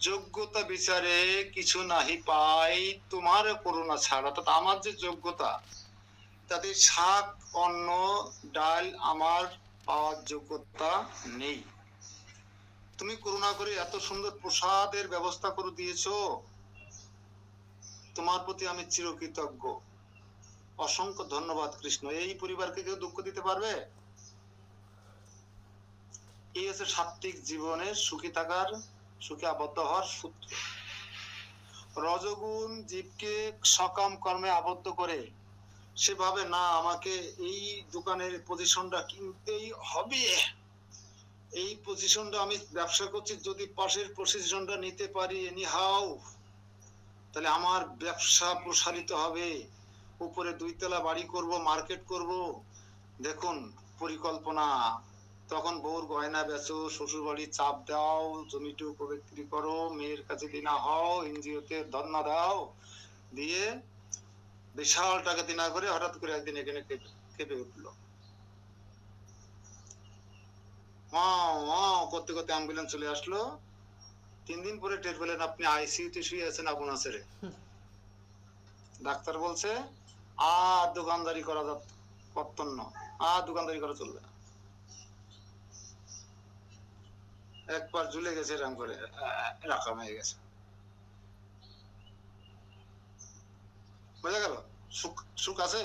যোগ্যতা বিচারে কিছু নাহি পাই, তোমার করুণা ছাড়া। অর্থাৎ আমার যে যোগ্যতা, তাতে শাক, অন্ন, ডাল আমার পাওয়ার যোগ্যতা নেই। তুমি করুণা করে এত সুন্দর প্রসাদের ব্যবস্থা করে দিয়েছো, তোমার প্রতি আমি চিরকৃতজ্ঞ। অসংখ্য ধন্যবাদ কৃষ্ণ। এই পরিবারকে কেউ দুঃখ দিতে পারবে? এই হচ্ছে সাত্ত্বিক জীবনে সুখী থাকার, সুখে আবদ্ধ হওয়ার সূত্র। রজগুণ জীবকে সকাম কর্মে আবদ্ধ করে, সেভাবে না আমাকে এই দোকানের পজিশনটা কিনতেই হবে, এই পজিশনটা আমি ব্যবসা করছি, যদি পাশের পজিশনটা নিতে পারি এনি হাউ, তাহলে আমার ব্যবসা প্রসারিত হবে, উপরে 2 তলা বাড়ি করব, মার্কেট করব। দেখুন পরিকল্পনা। তখন বউর গয়না বেচো, শ্বশুর বাড়ি চাপ দাও, জমিটুকু বিক্রি করো, মেয়ের কাছে দিনা হও, এনজিওতে ধর্ণা দাও, দিয়ে বিশাল টাকা দিনা করে হঠাৎ করে একদিন এখানে কেঁপে উঠলো। করতে করতে অ্যাম্বুলেন্স চলে আসলো। 3 দিন পরে টের পেলেন আপনি আইসিইউতে শুয়ে আছেন আপন ছেড়ে। ডাক্তার বলছে আর দোকানদারি করা কর্তন্য, আর দোকানদারি করা চলবে না। একবার ঝুলে গেছে এরকম করে, রাখা হয়ে গেছে। বোঝা গেল? সুখ সুখ আছে।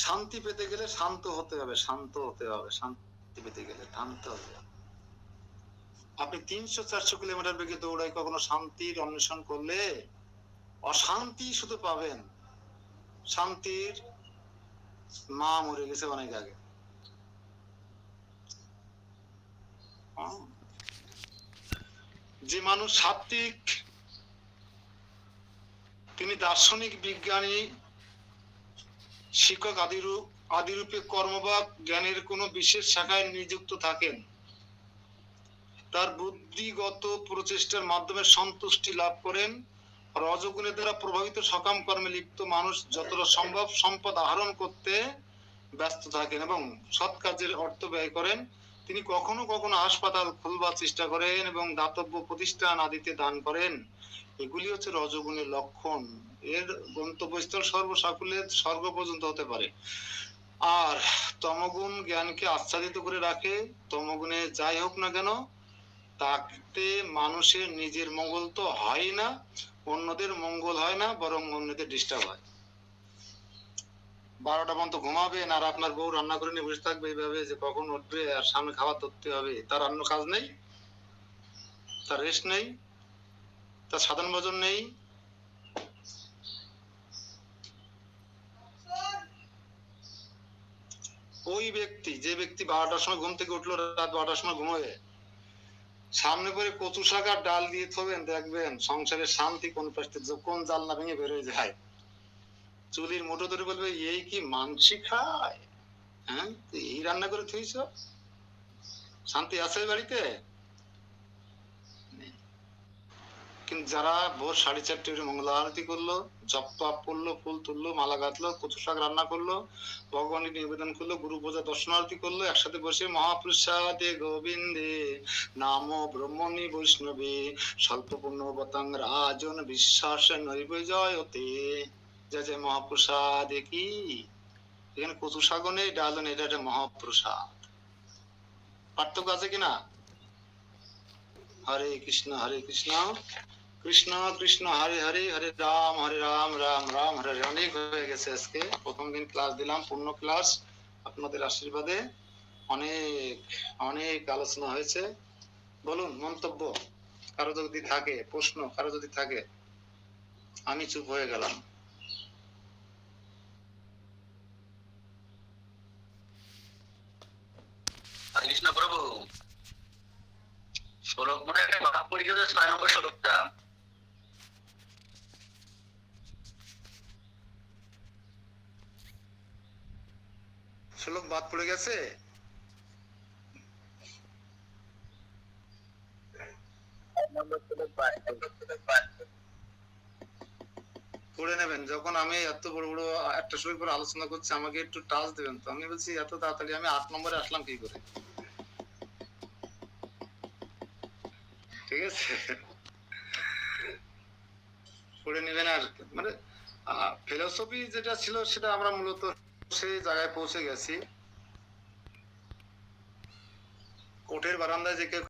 শান্তি পেতে গেলে শান্ত হতে হবে, শান্ত হতে হবে। শান্তি পেতে গেলে শান্ত হতে হবে। আপনি 300-400 কিলোমিটার বেগে দৌড়াই কখনো শান্তির অন্বেষণ করলে অশান্তি শুধু পাবেন। শান্তির মা মরে গেছে অনেক আগে। যে মানুষ সাত্ত্বিক, তিনি দার্শনিক, বিজ্ঞানী, শিক্ষক আদিরূপে কর্ম বা জ্ঞানের কোনো বিশেষ শাখায় নিযুক্ত থাকেন। তার বুদ্ধিগত প্রচেষ্টার মাধ্যমে সন্তুষ্টি লাভ করেন। রজগুণের দ্বারা প্রভাবিত সকাম কর্মে লিপ্ত মানুষ যতটা সম্ভব সম্পদ আহরণ করতে ব্যস্ত থাকেন এবং সৎ কাজের অর্থ ব্যয় করেন। তিনি কখনো কখনো হাসপাতাল খুলবার চেষ্টা করেন এবং দাতব্য প্রতিষ্ঠান আদিতে দান করেন। এগুলি হচ্ছে রজগুণের লক্ষণ। এর গন্তব্যস্থল সর্বসাকুল্যে স্বর্গ পর্যন্ত হতে পারে। আর তমগুণ জ্ঞানকে আচ্ছাদিত করে রাখে। তমগুণে যাই হোক না কেন, তাতে মানুষের নিজের মঙ্গল তো হয় না, অন্যদের মঙ্গল হয় না, বরং অন্যদের ডিস্টার্ব হয়। 12টা পর্যন্ত ঘুমাবেন আর আপনার বউ রান্না করে নিয়ে বসে থাকবে এইভাবে যে কখন উঠবে আর সামনে খাবার ধরতে হবে। তার অন্য কাজ নেই, তার রেস্ট নেই, তার সাধারণ ভোজন নেই। ওই ব্যক্তি, যে ব্যক্তি 12টার সময় ঘুম থেকে উঠলো, রাত 12টার সময় ঘুমোবে, সামনে করে কচু শাক আর ডাল দিয়ে থবেন, দেখবেন সংসারের শান্তি কোন পাশ থেকে কোন জানলা ভেঙে বের হয়ে যায়। চুলির মুঠো ধরে বলবে এই কি মানসি খায়, হ্যাঁ এই রান্না করে থুইছ, শান্তি আছে বাড়িতে? কিন্তু যারা ভোর 4:30 উঠে মঙ্গল আরতি করলো, জপ তপ করলো, ফুল তুললো, মালা গাঁথলো, কচু শাক রান্না করলো, ভগবানকে নিবেদন করলো, গুরু পূজা দর্শনার্থী করলো, একসাথে বসে মহাপ্রসাদে গোবিন্দে নাম ব্রহ্মণী বৈষ্ণবী স্বল্প পুণ্যবতাং রাজন বিশ্বাস নৈব জয়তে। জয় জয় মহাপ্রসাদে কি। এখানে কচু শাকও নেই, ডালও নেই, এটা একটা মহাপ্রসাদ। পার্থক্য আছে কিনা? হরে কৃষ্ণ হরে কৃষ্ণ কৃষ্ণ কৃষ্ণ হরে হরে, হরে রাম রাম রাম হরে হরে। অনেক হয়ে গেছে আজকে, প্রথম দিন ক্লাস দিলাম, পূর্ণ ক্লাস, আপনাদের আশীর্বাদে অনেক অনেক আলোচনা হয়েছে। বলুন মন্তব্য কারো যদি থাকে, প্রশ্ন কারো যদি থাকে। আমি চুপ হয়ে গেলাম। হরে কৃষ্ণ প্রভু। শ্লোক মনে একটা ভাব পরীক্ষা 6 নম্বর শ্লোকটা। শ্লোক বাদ পড়ে গেছে। পড়ে নেবেন। যখন আমি এত বড় বড় একটা টপিক পরে আলোচনা করছি, আমাকে একটু টাচ দেবেন। তো আমি বলছি এত তাড়াতাড়ি আমি 8 নম্বরে আসলাম কি করে? ঠিক আছে? পড়ে নেবেন। আর মানে ফিলোসফি যেটা ছিল সেটা আমরা মূলত সেই জায়গায় পৌঁছে গেছি। কোর্টের বারান্দায় যে কেউ